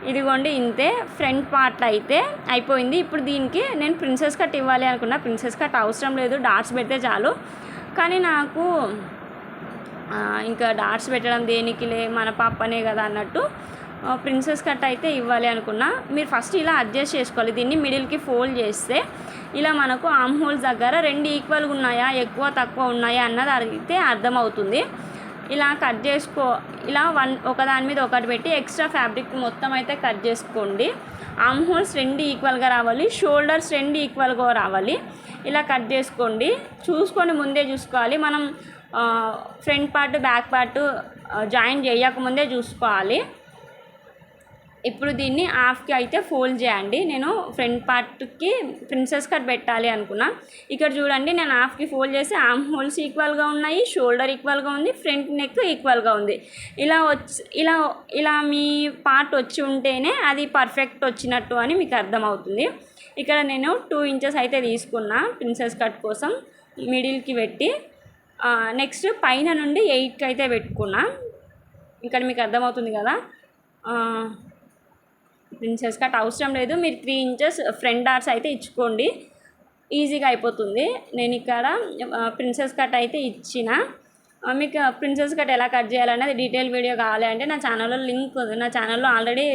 Speaker 1: ఇదిగోండి ఇంతే. ఫ్రంట్ పార్ట్ అయితే అయిపోయింది. ఇప్పుడు దీనికి నేను ప్రిన్సెస్ కట్ ఇవ్వాలి అనుకున్నా. ప్రిన్సెస్ కట్ అవసరం లేదు, డాట్స్ పెడితే చాలు. కానీ నాకు ఇంకా డాట్స్ పెట్టడం దేనికిలే, మన పాపనే కదా అన్నట్టు ప్రిన్సెస్ కట్ అయితే ఇవ్వాలి అనుకున్నా. మీరు ఫస్ట్ ఇలా అడ్జస్ట్ చేసుకోవాలి. దీన్ని మిడిల్కి ఫోల్డ్ చేస్తే ఇలా మనకు ఆర్మ్ హోల్స్ దగ్గర రెండు ఈక్వల్గా ఉన్నాయా, ఎక్కువ తక్కువ ఉన్నాయా అన్నది అయితే అర్థమవుతుంది. ఇలా కట్ చేసుకో, ఇలా ఒకదాని మీద ఒకటి పెట్టి ఎక్స్ట్రా ఫ్యాబ్రిక్ మొత్తం అయితే కట్ చేసుకోండి. ఆర్మ్ హోల్స్ రెండు ఈక్వల్గా రావాలి, షోల్డర్స్ రెండు ఈక్వల్గా రావాలి. ఇలా కట్ చేసుకోండి. చూసుకొని ముందే చూసుకోవాలి. మనం front part back part join చేయకముందే చూసుకోవాలి. ఇప్పుడు దీన్ని హాఫ్కి అయితే ఫోల్డ్ చేయండి. నేను ఫ్రంట్ పార్ట్కి ప్రిన్సెస్ కట్ పెట్టాలి అనుకున్నా. ఇక్కడ చూడండి, నేను హాఫ్కి ఫోల్డ్ చేసి ఆర్మ్ హోల్స్ ఈక్వల్గా ఉన్నాయి, షోల్డర్ ఈక్వల్గా ఉంది, ఫ్రంట్ నెక్ ఈక్వల్గా ఉంది. ఇలా మీ పార్ట్ వచ్చి ఉంటేనే అది పర్ఫెక్ట్ వచ్చినట్టు అని మీకు అర్థమవుతుంది. ఇక్కడ నేను 2 ఇంచెస్ అయితే తీసుకున్నా ప్రిన్సెస్ కట్ కోసం, మిడిల్కి పెట్టి. నెక్స్ట్ పైన నుండి 8కి అయితే పెట్టుకున్నా. ఇక్కడ మీకు అర్థమవుతుంది కదా. ప్రిన్సెస్ కట్ అవసరం లేదు, మీరు 3 ఇంచెస్ ఫ్రంట్ డాట్స్ అయితే ఇచ్చుకోండి, ఈజీగా అయిపోతుంది. నేను ఇక్కడ ప్రిన్సెస్ కట్ అయితే ఇచ్చిన. మీకు ప్రిన్సెస్ కట్ ఎలా కట్ చేయాలనేది డీటెయిల్ వీడియో కావాలి అంటే నా ఛానల్లో లింక్ ఉంది. నా ఛానల్లో ఆల్రెడీ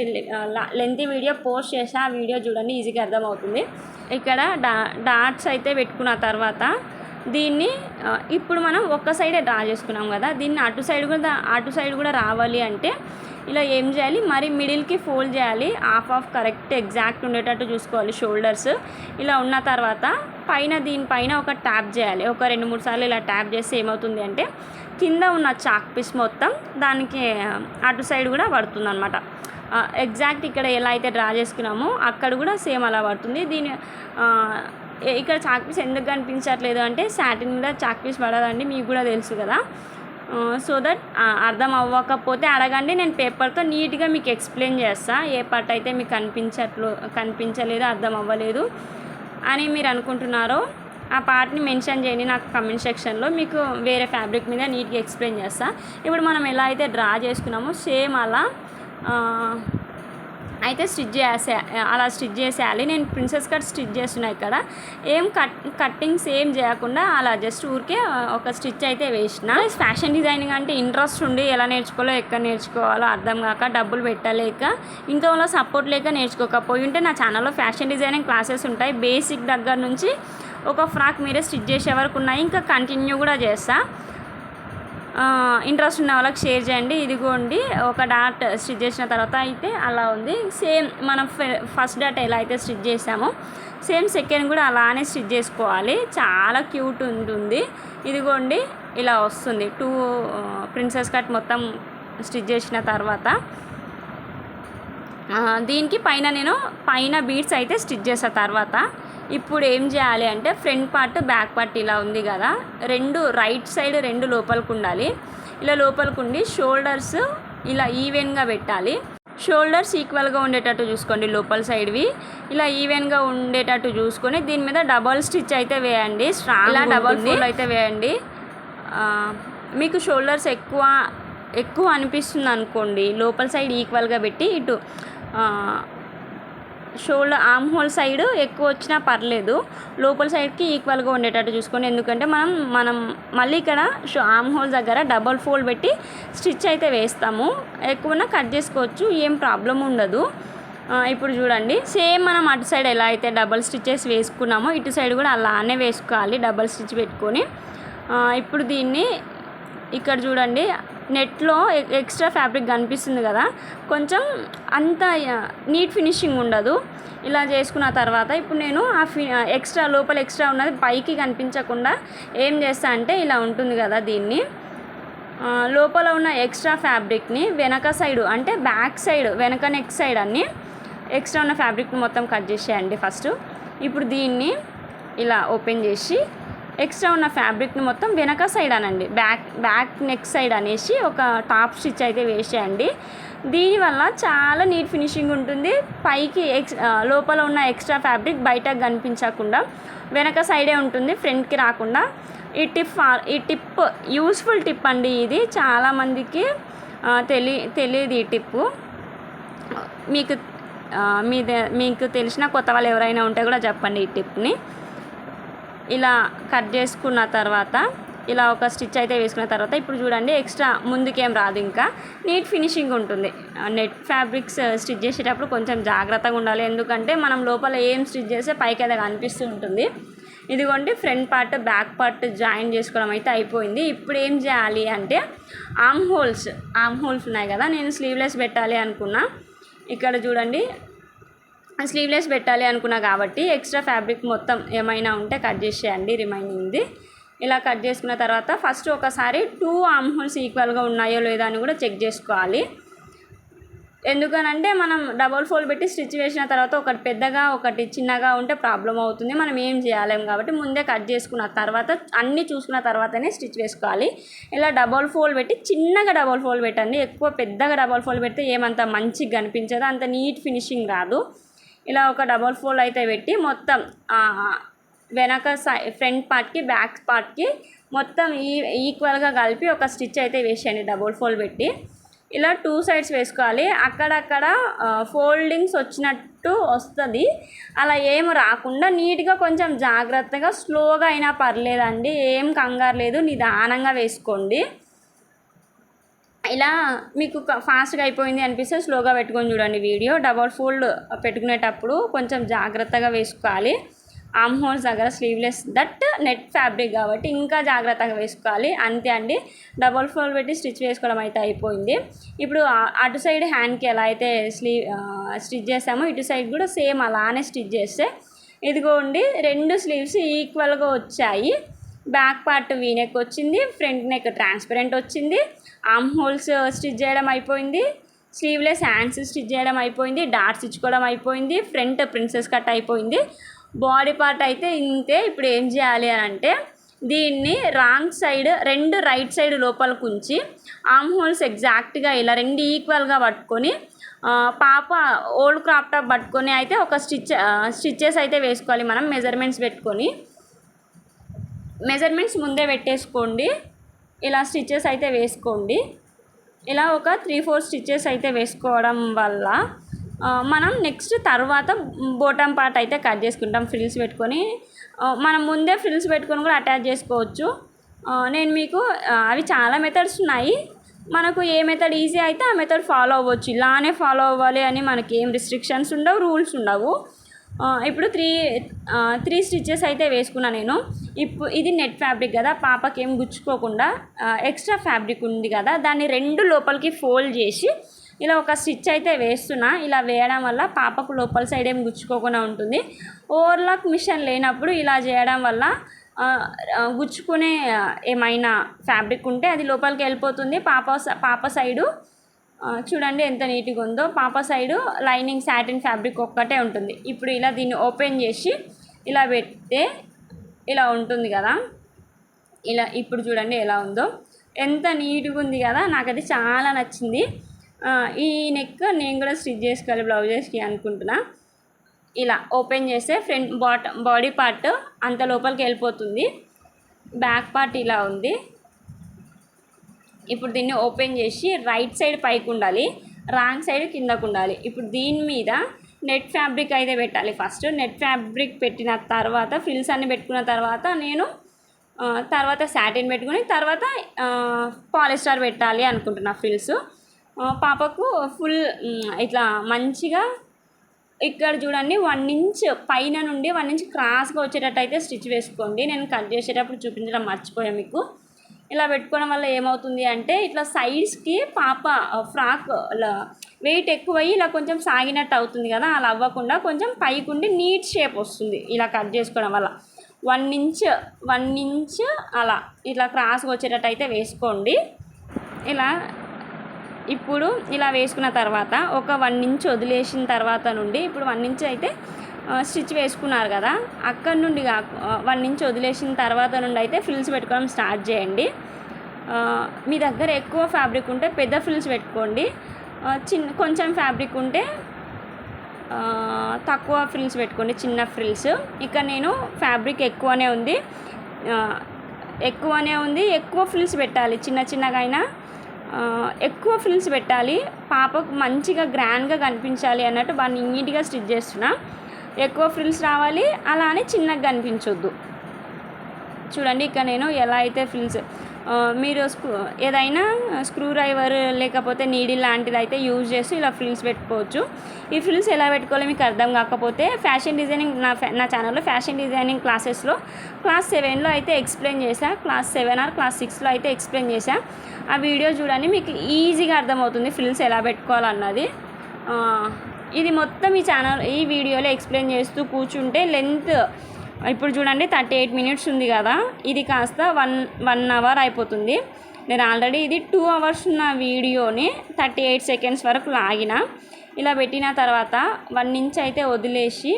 Speaker 1: లెంతీ వీడియో పోస్ట్ చేసి ఆ వీడియో చూడండి, ఈజీగా అర్థమవుతుంది. ఇక్కడ డాట్స్ అయితే పెట్టుకున్న తర్వాత దీన్ని ఇప్పుడు మనం ఒక్క సైడే డ్రా చేసుకున్నాం కదా, దీన్ని అటు సైడ్ కూడా రావాలి అంటే ఇలా ఏం చేయాలి, మరి మిడిల్కి ఫోల్డ్ చేయాలి. హాఫ్ కరెక్ట్ ఎగ్జాక్ట్ ఉండేటట్టు చూసుకోవాలి షోల్డర్స్. ఇలా ఉన్న తర్వాత దీనిపైన ఒక ట్యాప్ చేయాలి. ఒక 2-3 సార్లు ఇలా ట్యాప్ చేస్తే ఏమవుతుంది అంటే కింద ఉన్న చాక్ పీస్ మొత్తం దానికి అటు సైడ్ కూడా పడుతుంది అనమాట. ఎగ్జాక్ట్ ఇక్కడ ఎలా అయితే డ్రా చేసుకున్నామో అక్కడ కూడా సేమ్ అలా పడుతుంది. ఇక్కడ చాక్ పీస్ ఎందుకు కనిపించట్లేదు అంటే సాటిన్ మీద చాక్ పీస్ పడదండి, మీకు కూడా తెలుసు కదా. సో దట్ అర్థం అవ్వకపోతే అడగండి, నేను పేపర్తో నీట్గా మీకు ఎక్స్ప్లెయిన్ చేస్తా. ఏ పార్ట్ అయితే మీకు కనిపించలేదు, అర్థం అవ్వలేదు అని మీరు అనుకుంటున్నారో ఆ పార్ట్ని మెన్షన్ చేయండి నాకు కమెంట్ సెక్షన్లో, మీకు వేరే ఫ్యాబ్రిక్ మీద నీట్గా ఎక్స్ప్లెయిన్ చేస్తా. ఇప్పుడు మనం ఎలా అయితే డ్రా చేసుకున్నామో సేమ్ అలా అయితే స్టిచ్ చేసేయాలి. నేను ప్రిన్సెస్ కట్ స్టిచ్ చేస్తున్నా. ఇక్కడ ఏం కట్టింగ్స్ ఏం చేయకుండా అలా జస్ట్ ఊరికే ఒక స్టిచ్ అయితే వేసిన. ఫ్యాషన్ డిజైనింగ్ అంటే ఇంట్రెస్ట్ ఉండి ఎలా నేర్చుకోవాలో, ఎక్కడ నేర్చుకోవాలో అర్థం కాక, డబ్బులు పెట్టలేక, ఇంట్లో వాళ్ళ సపోర్ట్ లేక నేర్చుకోకపోయి ఉంటే నా ఛానల్లో ఫ్యాషన్ డిజైనింగ్ క్లాసెస్ ఉంటాయి. బేసిక్ దగ్గర నుంచి ఒక ఫ్రాక్ మీరే స్టిచ్ చేసే వరకు ఉన్నాయి. ఇంకా కంటిన్యూ కూడా చేస్తా. ఇంట్రెస్ట్ ఉన్న వాళ్ళకి షేర్ చేయండి. ఇదిగోండి ఒక డాట్ స్టిచ్ చేసిన తర్వాత అయితే అలా ఉంది. సేమ్ మనం ఫస్ట్ డాట్ ఎలా అయితే స్టిచ్ చేసామో సేమ్ సెకండ్ కూడా అలానే స్టిచ్ చేసుకోవాలి. చాలా క్యూట్ ఉంటుంది. ఇదిగోండి ఇలా వస్తుంది. 2 ప్రిన్సెస్ కట్ మొత్తం స్టిచ్ చేసిన తర్వాత దీనికి పైన బీడ్స్ అయితే స్టిచ్ చేసిన తర్వాత ఇప్పుడు ఏం చేయాలి అంటే ఫ్రంట్ పార్ట్ బ్యాక్ పార్ట్ ఇలా ఉంది కదా, రైట్ సైడ్ 2 లోపలికి ఉండాలి. ఇలా లోపలికి ఉండి షోల్డర్స్ ఇలా ఈవెన్గా పెట్టాలి. షోల్డర్స్ ఈక్వల్గా ఉండేటట్టు చూసుకోండి, లోపల సైడ్వి ఇలా ఈవెన్గా ఉండేటట్టు చూసుకొని దీని మీద డబల్ స్టిచ్ అయితే వేయండి. ఇలా డబల్ ఫోల్డ్ అయితే వేయండి. మీకు షోల్డర్స్ ఎక్కువ అనిపిస్తుంది అనుకోండి, లోపల సైడ్ ఈక్వల్గా పెట్టి ఇటు షోల్డర్ ఆర్మ్ హోల్ సైడ్ ఎక్కువ వచ్చినా పర్లేదు, లోపల సైడ్కి ఈక్వల్గా ఉండేటట్టు చూసుకోండి. ఎందుకంటే మనం మళ్ళీ ఇక్కడ ఆర్మ్ హోల్ దగ్గర డబల్ ఫోల్డ్ పెట్టి స్టిచ్ అయితే వేస్తాము. ఎక్కువన్నా కట్ చేసుకోవచ్చు, ఏం ప్రాబ్లం ఉండదు. ఇప్పుడు చూడండి సేమ్ మనం అటు సైడ్ ఎలా అయితే డబల్ స్టిచెస్ వేసుకున్నామో ఇటు సైడ్ కూడా అలానే వేసుకోవాలి. డబల్ స్టిచ్ పెట్టుకొని ఇప్పుడు దీన్ని ఇక్కడ చూడండి, నెట్లో ఎక్స్ట్రా ఫ్యాబ్రిక్ కనిపిస్తుంది కదా, కొంచెం అంత నీట్ ఫినిషింగ్ ఉండదు. ఇలా చేసుకున్న తర్వాత ఇప్పుడు నేను ఎక్స్ట్రా లోపల ఎక్స్ట్రా ఉన్నది పైకి కనిపించకుండా ఏం చేస్తా అంటే, ఇలా ఉంటుంది కదా, దీన్ని లోపల ఉన్న ఎక్స్ట్రా ఫ్యాబ్రిక్ని వెనక సైడు అంటే బ్యాక్ సైడ్ వెనక నెక్ సైడ్ అన్ని ఎక్స్ట్రా ఉన్న ఫ్యాబ్రిక్ని మొత్తం కట్ చేసేయండి ఫస్ట్. ఇప్పుడు దీన్ని ఇలా ఓపెన్ చేసి ఎక్స్ట్రా ఉన్న ఫ్యాబ్రిక్ని మొత్తం వెనక సైడ్ అనండి, బ్యాక్ నెక్ సైడ్ అనేసి ఒక టాప్ స్టిచ్ అయితే వేసేయండి. దీనివల్ల చాలా నీట్ ఫినిషింగ్ ఉంటుంది. పైకి లోపల ఉన్న ఎక్స్ట్రా ఫ్యాబ్రిక్ బయటకు కనిపించకుండా వెనక సైడే ఉంటుంది, ఫ్రంట్కి రాకుండా. ఈ టిప్ యూస్ఫుల్ టిప్ అండి. ఇది చాలామందికి తెలియదు ఈ టిప్పు. మీకు తెలిసిన కొత్త వాళ్ళు ఎవరైనా ఉంటే కూడా చెప్పండి ఈ టిప్ని. ఇలా కట్ చేసుకున్న తర్వాత ఇలా ఒక స్టిచ్ అయితే వేసుకున్న తర్వాత ఇప్పుడు చూడండి, ఎక్స్ట్రా ముందుకేం రాదు, ఇంకా నీట్ ఫినిషింగ్ ఉంటుంది. నెట్ ఫ్యాబ్రిక్స్ స్టిచ్ చేసేటప్పుడు కొంచెం జాగ్రత్తగా ఉండాలి, ఎందుకంటే మనం లోపల ఏం స్టిచ్ చేస్తే పైకి అది కనిపిస్తూ ఉంటుంది. ఇదిగోండి, front part back part join చేసుకోవడం అయితే అయిపోయింది. ఇప్పుడు ఏం చేయాలి అంటే, ఆర్మ్ హోల్స్ ఉన్నాయి కదా, నేను స్లీవ్లెస్ పెట్టాలి అనుకున్నా. ఇక్కడ చూడండి, స్లీవ్లెస్ పెట్టాలి అనుకున్నా కాబట్టి ఎక్స్ట్రా ఫ్యాబ్రిక్ మొత్తం ఏమైనా ఉంటే కట్ చేసేయండి, రిమైనింగ్ది. ఇలా కట్ చేసుకున్న తర్వాత ఫస్ట్ ఒకసారి 2 ఆర్మ్ హోల్స్ ఈక్వల్గా ఉన్నాయో లేదో అని కూడా చెక్ చేసుకోవాలి. ఎందుకనంటే మనం డబల్ ఫోల్డ్ పెట్టి స్టిచ్ వేసిన తర్వాత ఒకటి పెద్దగా ఒకటి చిన్నగా ఉంటే ప్రాబ్లం అవుతుంది, మనం ఏం చేయలేము. కాబట్టి ముందే కట్ చేసుకున్న తర్వాత అన్నీ చూసుకున్న తర్వాతనే స్టిచ్ వేసుకోవాలి. ఇలా డబల్ ఫోల్డ్ పెట్టి చిన్నగా డబల్ ఫోల్డ్ పెట్టండి, ఎక్కువ పెద్దగా డబల్ ఫోల్డ్ పెడితే ఏమంత మంచిగా కనిపించదు, అంత నీట్ ఫినిషింగ్ రాదు. ఇలా ఒక డబల్ ఫోల్డ్ అయితే పెట్టి మొత్తం వెనక ఫ్రంట్ పార్ట్కి బ్యాక్ పార్ట్కి మొత్తం ఈక్వల్గా కలిపి ఒక స్టిచ్ అయితే వేసేయండి డబల్ ఫోల్డ్ పెట్టి. ఇలా 2 సైడ్స్ వేసుకోవాలి. అక్కడక్కడ ఫోల్డింగ్స్ వచ్చినట్టు వస్తుంది, అలా ఏం రాకుండా నీట్గా కొంచెం జాగ్రత్తగా స్లోగా అయినా పర్లేదండి, ఏం కంగారు లేదు, నిదానంగా వేసుకోండి. ఇలా మీకు ఫాస్ట్గా అయిపోయింది అనిపిస్తే స్లోగా పెట్టుకొని చూడండి వీడియో. డబల్ ఫోల్డ్ పెట్టుకునేటప్పుడు కొంచెం జాగ్రత్తగా వేసుకోవాలి. ఆర్మ్ హోల్స్ దగ్గర స్లీవ్లెస్ నెట్ ఫ్యాబ్రిక్ కాబట్టి ఇంకా జాగ్రత్తగా వేసుకోవాలి. అంతే అండి, డబల్ ఫోల్డ్ పెట్టి స్టిచ్ వేసుకోవడం అయితే అయిపోయింది. ఇప్పుడు అటు సైడ్ హ్యాండ్కి ఎలా అయితే స్టిచ్ చేసామో ఇటు సైడ్ కూడా సేమ్ అలానే స్టిచ్ చేస్తే ఇదిగోండి 2 స్లీవ్స్ ఈక్వల్గా వచ్చాయి. బ్యాక్ పార్ట్ వీ నెక్ వచ్చింది, ఫ్రంట్ నెక్ ట్రాన్స్పరెంట్ వచ్చింది, ఆర్మ్ హోల్స్ స్టిచ్ చేయడం అయిపోయింది, స్లీవ్లెస్ హ్యాండ్స్ స్టిచ్ చేయడం అయిపోయింది, డాట్స్ ఇచ్చుకోవడం అయిపోయింది, ఫ్రంట్ ప్రిన్సెస్ కట్ అయిపోయింది. బాడీ పార్ట్ అయితే ఇంతే. ఇప్పుడు ఏం చేయాలి అని అంటే, దీన్ని రాంగ్ సైడ్ 2 రైట్ సైడ్ లోపలికి ఉంచి ఆర్మ్ హోల్స్ ఎగ్జాక్ట్గా ఇలా 2 ఈక్వల్గా పట్టుకొని పాప ఓల్డ్ క్రాప్ టాప్ పట్టుకొని అయితే ఒక స్టిచ్చెస్ అయితే వేసుకోవాలి. మనం మెజర్మెంట్స్ ముందే పెట్టేసుకోండి. ఇలా స్టిచ్చెస్ అయితే వేసుకోండి. ఇలా ఒక 3-4 స్టిచ్చెస్ అయితే వేసుకోవడం వల్ల మనం నెక్స్ట్ తర్వాత బోటమ్ పార్ట్ అయితే కట్ చేసుకుంటాం. ఫ్రిల్స్ పెట్టుకొని మనం ముందే ఫ్రిల్స్ పెట్టుకొని కూడా అటాచ్ చేసుకోవచ్చు. నేను మీకు అవి చాలా మెథడ్స్ ఉన్నాయి, మనకు ఏ మెథడ్ ఈజీ అయితే ఆ మెథడ్ ఫాలో అవ్వచ్చు. ఇలానే ఫాలో అవ్వాలి అని మనకి ఏం రిస్ట్రిక్షన్స్ ఉండవు, రూల్స్ ఉండవు. ఇప్పుడు 3 స్టిచ్చెస్ అయితే వేసుకున్నా నేను. ఇది నెట్ ఫ్యాబ్రిక్ కదా, పాపకి ఏం గుచ్చుకోకుండా ఎక్స్ట్రా ఫ్యాబ్రిక్ ఉంది కదా, దాన్ని 2 లోపలికి ఫోల్డ్ చేసి ఇలా ఒక స్టిచ్ అయితే వేస్తున్నా. ఇలా వేయడం వల్ల పాపకు లోపల సైడ్ ఏం గుచ్చుకోకుండా ఉంటుంది. ఓవర్లాక్ మిషన్ లేనప్పుడు ఇలా చేయడం వల్ల గుచ్చుకునే ఏమైనా ఫ్యాబ్రిక్ ఉంటే అది లోపలికి వెళ్ళిపోతుంది. పాప సైడు చూడండి ఎంత నీట్గా ఉందో. పాప సైడు లైనింగ్ సాటిన్ ఫ్యాబ్రిక్ ఒక్కటే ఉంటుంది. ఇప్పుడు ఇలా దీన్ని ఓపెన్ చేసి ఇలా పెడితే ఇలా ఉంటుంది కదా. ఇలా ఇప్పుడు చూడండి ఎలా ఉందో, ఎంత నీట్గా ఉంది కదా, నాకైతే చాలా నచ్చింది. ఈ నెక్ నేను కూడా స్టిచ్ చేసుకోవాలి బ్లౌజెస్కి అనుకుంటున్నా. ఇలా ఓపెన్ చేస్తే ఫ్రంట్ బాడీ పార్ట్ అంత లోపలికి వెళ్ళిపోతుంది. బ్యాక్ పార్ట్ ఇలా ఉంది. ఇప్పుడు దీన్ని ఓపెన్ చేసి రైట్ సైడ్ పైకి ఉండాలి, రాంగ్ సైడ్ కిందకు ఉండాలి. ఇప్పుడు దీని మీద నెట్ ఫ్యాబ్రిక్ అయితే పెట్టాలి. ఫస్ట్ నెట్ ఫ్యాబ్రిక్ పెట్టిన తర్వాత ఫ్రిల్స్ అన్ని పెట్టుకున్న తర్వాత నేను తర్వాత సాటిన్ పెట్టుకుని తర్వాత పాలిస్టర్ పెట్టాలి అనుకుంటున్నా ఫ్రిల్స్. పాపకు ఫుల్ ఇట్లా మంచిగా ఇక్కడ చూడండి 1 ఇంచ్ పైన నుండి 1 ఇంచ్ క్రాస్గా వచ్చేటట్టు అయితే స్టిచ్ వేసుకోండి. నేను కట్ చేసేటప్పుడు చూపించడం మర్చిపోయాను మీకు. ఇలా పెట్టుకోవడం వల్ల ఏమవుతుంది అంటే ఇట్లా సైడ్స్కి పాప ఫ్రాక్ వెయిట్ ఎక్కువయ్యి ఇలా కొంచెం సాగినట్టు అవుతుంది కదా, అలా అవ్వకుండా కొంచెం పైకి ఉండి నీట్ షేప్ వస్తుంది ఇలా కట్ చేసుకోవడం వల్ల. 1 ఇంచ్ అలా ఇట్లా క్రాస్గా వచ్చేటట్టు అయితే వేసుకోండి. ఇలా ఇప్పుడు ఇలా వేసుకున్న తర్వాత ఒక 1 ఇంచ్ వదిలేసిన తర్వాత నుండి ఇప్పుడు 1 ఇంచ్ అయితే స్టిచ్ వేసుకున్నారు కదా, అక్కడ నుండి 1 ఇంచ్ వదిలేసిన తర్వాత నుండి అయితే ఫ్రిల్స్ పెట్టుకోవడం స్టార్ట్ చేయండి. మీ దగ్గర ఎక్కువ ఫ్యాబ్రిక్ ఉంటే పెద్ద ఫ్రిల్స్ పెట్టుకోండి, కొంచెం ఫ్యాబ్రిక్ ఉంటే తక్కువ ఫ్రిల్స్ పెట్టుకోండి, చిన్న ఫ్రిల్స్. ఇక్కడ నేను ఫ్యాబ్రిక్ ఎక్కువనే ఉంది, ఎక్కువ ఫ్రిల్స్ పెట్టాలి, చిన్నగా అయినా ఎక్కువ ఫ్రిల్స్ పెట్టాలి. పాపకు మంచిగా గ్రాండ్గా కనిపించాలి అన్నట్టు బాగా నీట్గా స్టిచ్ చేస్తున్నా. ఎక్కువ ఫ్రిల్స్ రావాలి, అలా అని చిన్నగా కనిపించొద్దు. చూడండి ఇక్కడ నేను ఎలా అయితే ఫ్రిల్స్, మీరు ఏదైనా స్క్రూ డ్రైవర్ లేకపోతే నీడిల్ లాంటిది అయితే యూజ్ చేసి ఇలా ఫ్రిల్స్ పెట్టుకోవచ్చు. ఈ ఫ్రిల్స్ ఎలా పెట్టుకోవాలో మీకు అర్థం కాకపోతే ఫ్యాషన్ డిజైనింగ్ నా ఛానల్లో ఫ్యాషన్ డిజైనింగ్ క్లాసెస్లో క్లాస్ 7లో అయితే ఎక్స్ప్లెయిన్ చేశా, క్లాస్ 7 ఆర్ క్లాస్ 6లో అయితే ఎక్స్ప్లెయిన్ చేశా. ఆ వీడియో చూడండి, మీకు ఈజీగా అర్థమవుతుంది ఫ్రిల్స్ ఎలా పెట్టుకోవాలన్నది. ఇది మొత్తం ఈ వీడియోలో ఎక్స్ప్లెయిన్ చేస్తూ కూర్చుంటే లెంత్ ఇప్పుడు చూడండి 38 మినిట్స్ ఉంది కదా, ఇది కాస్త 1 అవర్ అయిపోతుంది. నేను ఆల్రెడీ ఇది 2 అవర్స్ ఉన్న వీడియోని 38 సెకండ్స్ వరకు లాగిన. ఇలా పెట్టిన తర్వాత 1 ఇంచ్ అయితే వదిలేసి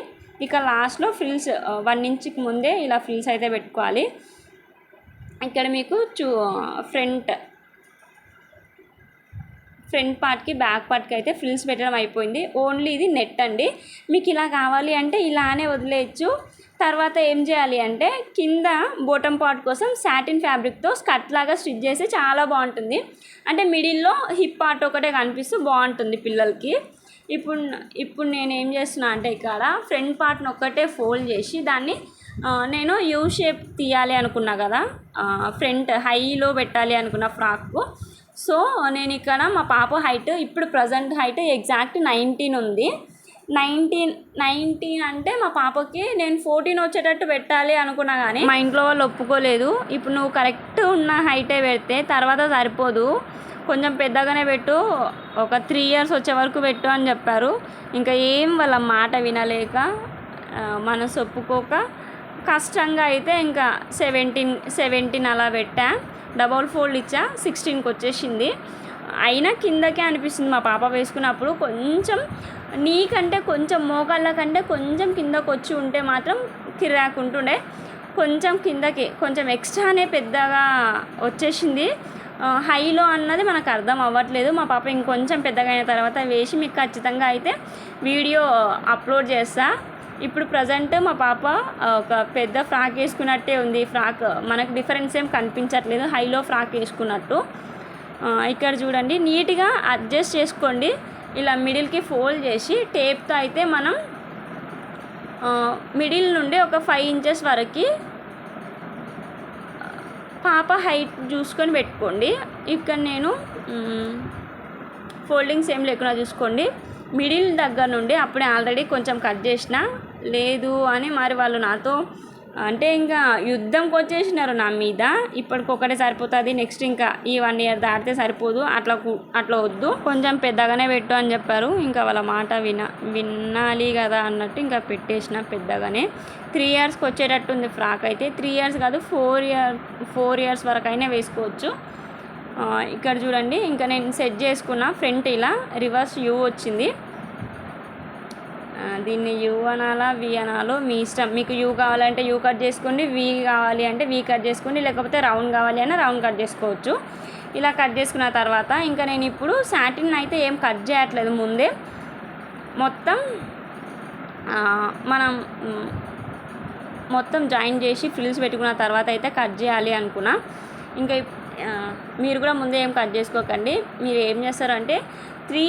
Speaker 1: ఇక లాస్ట్లో ఫ్రిల్స్ 1 ఇంచ్కి ముందే ఇలా ఫ్రిల్స్ అయితే పెట్టుకోవాలి. ఇక్కడ మీకు ఫ్రంట్ పార్ట్కి బ్యాక్ పార్ట్కి అయితే ఫ్రిల్స్ పెట్టడం అయిపోయింది. ఓన్లీ ఇది నెట్ అండి. మీకు ఇలా కావాలి అంటే ఇలానే వదిలేయచ్చు. తర్వాత ఏం చేయాలి అంటే కింద బాటమ్ పార్ట్ కోసం సాటిన్ ఫ్యాబ్రిక్తో స్కర్ట్ లాగా స్టిచ్ చేస్తే చాలా బాగుంటుంది. అంటే మిడిల్లో హిప్ పార్ట్ ఒకటే కనిపిస్తూ బాగుంటుంది పిల్లలకి. ఇప్పుడు నేను ఏం చేస్తున్నా అంటే ఇక్కడ ఫ్రంట్ పార్ట్ని ఒక్కటే ఫోల్డ్ చేసి దాన్ని నేను యూ షేప్ తీయాలి అనుకున్నా కదా, ఫ్రంట్ హైలో పెట్టాలి అనుకున్న ఫ్రాక్కు. సో నేను ఇక్కడ మా పాప హైట్ ఇప్పుడు ప్రజెంట్ హైట్ ఎగ్జాక్ట్ 19 ఉంది. 19 అంటే మా పాపకి నేను 14 వచ్చేటట్టు పెట్టాలి అనుకున్నా, కానీ మా ఇంట్లో వాళ్ళు ఒప్పుకోలేదు. ఇప్పుడు నువ్వు కరెక్ట్ ఉన్న హైటే పెడితే తర్వాత సరిపోదు, కొంచెం పెద్దగానే పెట్టు, ఒక 3 ఇయర్స్ వచ్చే వరకు పెట్టు అని చెప్పారు. ఇంకా ఏం వాళ్ళ మాట వినలేక మనసు ఒప్పుకోక కష్టంగా అయితే ఇంకా 17 అలా పెట్టా. డబల్ ఫోల్డ్ ఇచ్చా, 16కి వచ్చేసింది. అయినా కిందకే అనిపిస్తుంది మా పాప వేసుకున్నప్పుడు. కొంచెం నీకంటే కొంచెం మోకాళ్ళ కంటే కొంచెం కిందకు వచ్చి ఉంటే మాత్రం కిరాకుంటుండే, కొంచెం కిందకి కొంచెం ఎక్స్ట్రానే పెద్దగా వచ్చేసింది. హైలో అన్నది మనకు అర్థం అవ్వట్లేదు. మా పాప ఇంకొంచెం పెద్దగా అయిన తర్వాత వేసి మీకు ఖచ్చితంగా అయితే వీడియో అప్లోడ్ చేస్తా. ఇప్పుడు ప్రజెంట్ మా పాప ఒక పెద్ద ఫ్రాక్ వేసుకున్నట్టే ఉంది. ఫ్రాక్ మనకు డిఫరెన్స్ ఏం కనిపించట్లేదు, హైలో ఫ్రాక్ వేసుకున్నట్టు. ఇక్కడ చూడండి, నీట్గా అడ్జస్ట్ చేసుకోండి. ఇలా మిడిల్కి ఫోల్డ్ చేసి టేప్తో అయితే మనం మిడిల్ నుండి ఒక 5 ఇంచెస్ వరకు పాప హైట్ చూసుకొని పెట్టుకోండి. ఇక్కడ నేను ఫోల్డింగ్స్ ఏం లేకుండా చూసుకోండి. మిడిల్ దగ్గర నుండి అప్పుడే ఆల్రెడీ కొంచెం కట్ చేసిన, లేదు అని మరి వాళ్ళు నాతో అంటే ఇంకా యుద్ధంకి వచ్చేసినారు నా మీద. ఇప్పటికొకటే సరిపోతుంది, నెక్స్ట్ ఇంకా ఈ 1 ఇయర్ దాటితే సరిపోదు, అట్లా వద్దు, కొంచెం పెద్దగానే పెట్టు అని చెప్పారు. ఇంకా వాళ్ళ మాట వినాలి కదా అన్నట్టు ఇంకా పెట్టేసిన పెద్దగానే. 3 ఇయర్స్కి వచ్చేటట్టుంది ఫ్రాక్ అయితే. 3 ఇయర్స్ కాదు, 4 ఇయర్స్ వరకు అయినా వేసుకోవచ్చు. ఇక్కడ చూడండి, ఇంకా నేను సెట్ చేసుకున్న ఫ్రంట్ ఇలా రివర్స్ యూ వచ్చింది. దీన్ని యూ అనాలా వి అనాలో మీ ఇష్టం. మీకు యూ కావాలంటే యూ కట్ చేసుకోండి, వి కావాలి అంటే వి కట్ చేసుకోండి, లేకపోతే రౌండ్ కావాలి అన్న రౌండ్ కట్ చేసుకోవచ్చు. ఇలా కట్ చేసుకున్న తర్వాత ఇంకా నేను ఇప్పుడు సాటిన్ అయితే ఏం కట్ చేయట్లేదు, ముందే మొత్తం మనం మొత్తం జాయిన్ చేసి ఫ్రిల్స్ పెట్టుకున్న తర్వాత అయితే కట్ చేయాలి అనుకున్నా. ఇంకా మీరు కూడా ముందే ఏం కట్ చేసుకోకండి. మీరు ఏం చేస్తారంటే 3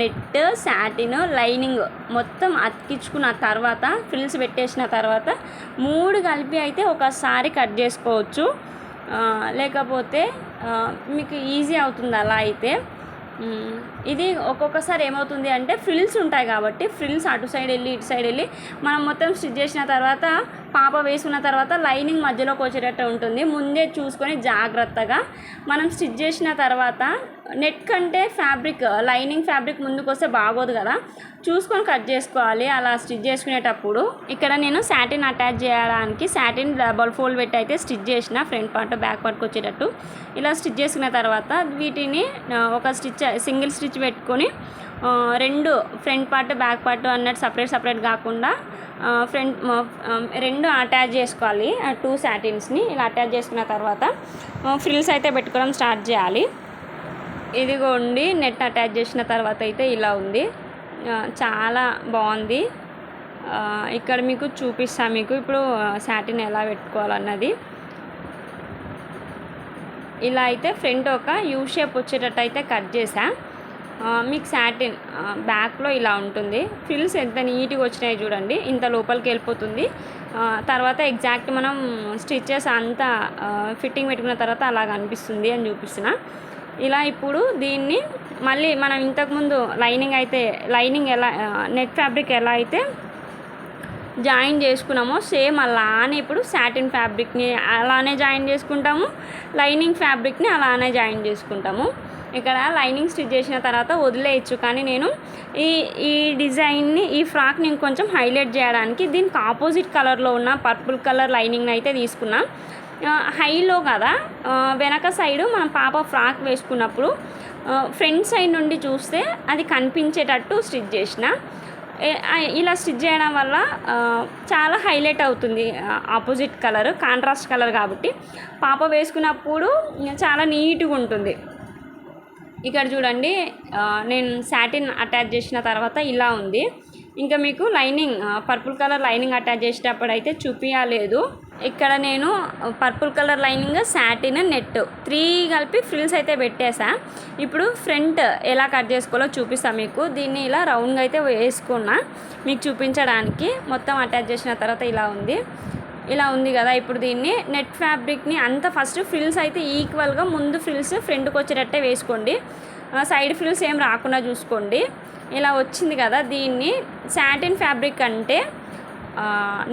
Speaker 1: నెట్, సాటిన్, లైనింగ్ మొత్తం అతికించుకున్న తర్వాత ఫ్రిల్స్ పెట్టేసిన తర్వాత 3 కలిపి అయితే ఒకసారి కట్ చేసుకోవచ్చు. లేకపోతే మీకు ఈజీ అవుతుంది అలా అయితే. ఇది ఒక్కొక్కసారి ఏమవుతుంది అంటే ఫ్రిల్స్ ఉంటాయి కాబట్టి ఫ్రిల్స్ అటు సైడ్ వెళ్ళి ఇటు సైడ్ వెళ్ళి మనం మొత్తం స్టిచ్ చేసిన తర్వాత పాప వేసుకున్న తర్వాత లైనింగ్ మధ్యలోకి వచ్చేటట్టు ఉంటుంది. ముందే చూసుకొని జాగ్రత్తగా మనం స్టిచ్ చేసిన తర్వాత నెట్ కంటే ఫ్యాబ్రిక్ లైనింగ్ ఫ్యాబ్రిక్ ముందుకు వస్తే బాగోదు కదా, చూసుకొని కట్ చేసుకోవాలి అలా స్టిచ్ చేసుకునేటప్పుడు. ఇక్కడ నేను సాటిన్ అటాచ్ చేయడానికి సాటిన్ డబల్ ఫోల్డ్ పెట్టి అయితే స్టిచ్ చేసిన ఫ్రంట్ పార్ట్ బ్యాక్ పార్ట్కి వచ్చేటట్టు. ఇలా స్టిచ్ చేసుకున్న తర్వాత వీటిని ఒక సింగిల్ స్టిచ్ పెట్టుకొని రెండు ఫ్రంట్ పార్ట్ బ్యాక్ పార్ట్ అన్నట్టు సపరేట్ కాకుండా రెండు అటాచ్ చేసుకోవాలి. 2 సాటిన్స్ని ఇలా అటాచ్ చేసుకున్న తర్వాత ఫ్రిల్స్ అయితే పెట్టుకోవడం స్టార్ట్ చేయాలి. ఇదిగోండి నెట్ అటాచ్ చేసిన తర్వాత అయితే ఇలా ఉంది, చాలా బాగుంది. ఇక్కడ మీకు చూపిస్తాను మీకు ఇప్పుడు సాటిన్ ఎలా పెట్టుకోవాలన్నది. ఇలా అయితే ఫ్రంట్ ఒక యూ షేప్ వచ్చేటట్టు అయితే కట్ చేసా. మీకు సాటిన్ బ్యాక్లో ఇలా ఉంటుంది. ఫ్రిల్స్ ఎంత నీట్గా వచ్చినాయి చూడండి, ఇంత లోపలికి వెళ్ళిపోతుంది. తర్వాత ఎగ్జాక్ట్ మనం స్టిచెస్ అంతా ఫిట్టింగ్ పెట్టుకున్న తర్వాత అలాగ అనిపిస్తుంది అని చూపిస్తున్నా. ఇలా ఇప్పుడు దీన్ని మళ్ళీ మనం ఇంతకుముందు లైనింగ్ ఎలా నెట్ ఫ్యాబ్రిక్ ఎలా అయితే జాయిన్ చేసుకున్నామో సేమ్ అలానే ఇప్పుడు సాటిన్ ఫ్యాబ్రిక్ని అలానే జాయిన్ చేసుకుంటాము, లైనింగ్ ఫ్యాబ్రిక్ని అలానే జాయిన్ చేసుకుంటాము. ఇక్కడ లైనింగ్ స్టిచ్ చేసిన తర్వాత వదిలేయచ్చు, కానీ నేను ఈ డిజైన్ని ఈ ఫ్రాక్ని ఇంకొంచెం హైలైట్ చేయడానికి దీనికి ఆపోజిట్ కలర్లో ఉన్న పర్పుల్ కలర్ లైనింగ్ని అయితే తీసుకున్నా. హైలో కదా, వెనక సైడు మనం పాప ఫ్రాక్ వేసుకున్నప్పుడు ఫ్రంట్ సైడ్ నుండి చూస్తే అది కనిపించేటట్టు స్టిచ్ చేసిన. ఇలా స్టిచ్ చేయడం వల్ల చాలా హైలైట్ అవుతుంది. ఆపోజిట్ కలర్ కాంట్రాస్ట్ కలర్ కాబట్టి పాప వేసుకున్నప్పుడు చాలా నీట్గా ఉంటుంది. ఇక్కడ చూడండి నేను సాటిన్ అటాచ్ చేసిన తర్వాత ఇలా ఉంది. ఇంకా మీకు lining purple colour lining attach చేసేటప్పుడు అయితే చూపించలేదు. ఇక్కడ నేను purple colour lining satin net 3 కలిపి ఫ్రిల్స్ అయితే పెట్టేసా. ఇప్పుడు ఫ్రంట్ ఎలా కట్ చేసుకోవాలో చూపిస్తాను మీకు. దీన్ని ఇలా రౌండ్గా అయితే వేసుకున్నా మీకు చూపించడానికి. మొత్తం అటాచ్ చేసిన తర్వాత ఇలా ఉంది కదా. ఇప్పుడు దీన్ని నెట్ ఫ్యాబ్రిక్ని అంత ఫస్ట్ ఫ్రిల్స్ అయితే ఈక్వల్గా ముందు ఫ్రిల్స్ ఫ్రంట్కి వచ్చేటట్టే వేసుకోండి, సైడ్ ఫ్రిల్స్ ఏం రాకుండా చూసుకోండి. ఇలా వచ్చింది కదా, దీన్ని సాటిన్ ఫ్యాబ్రిక్ అంటే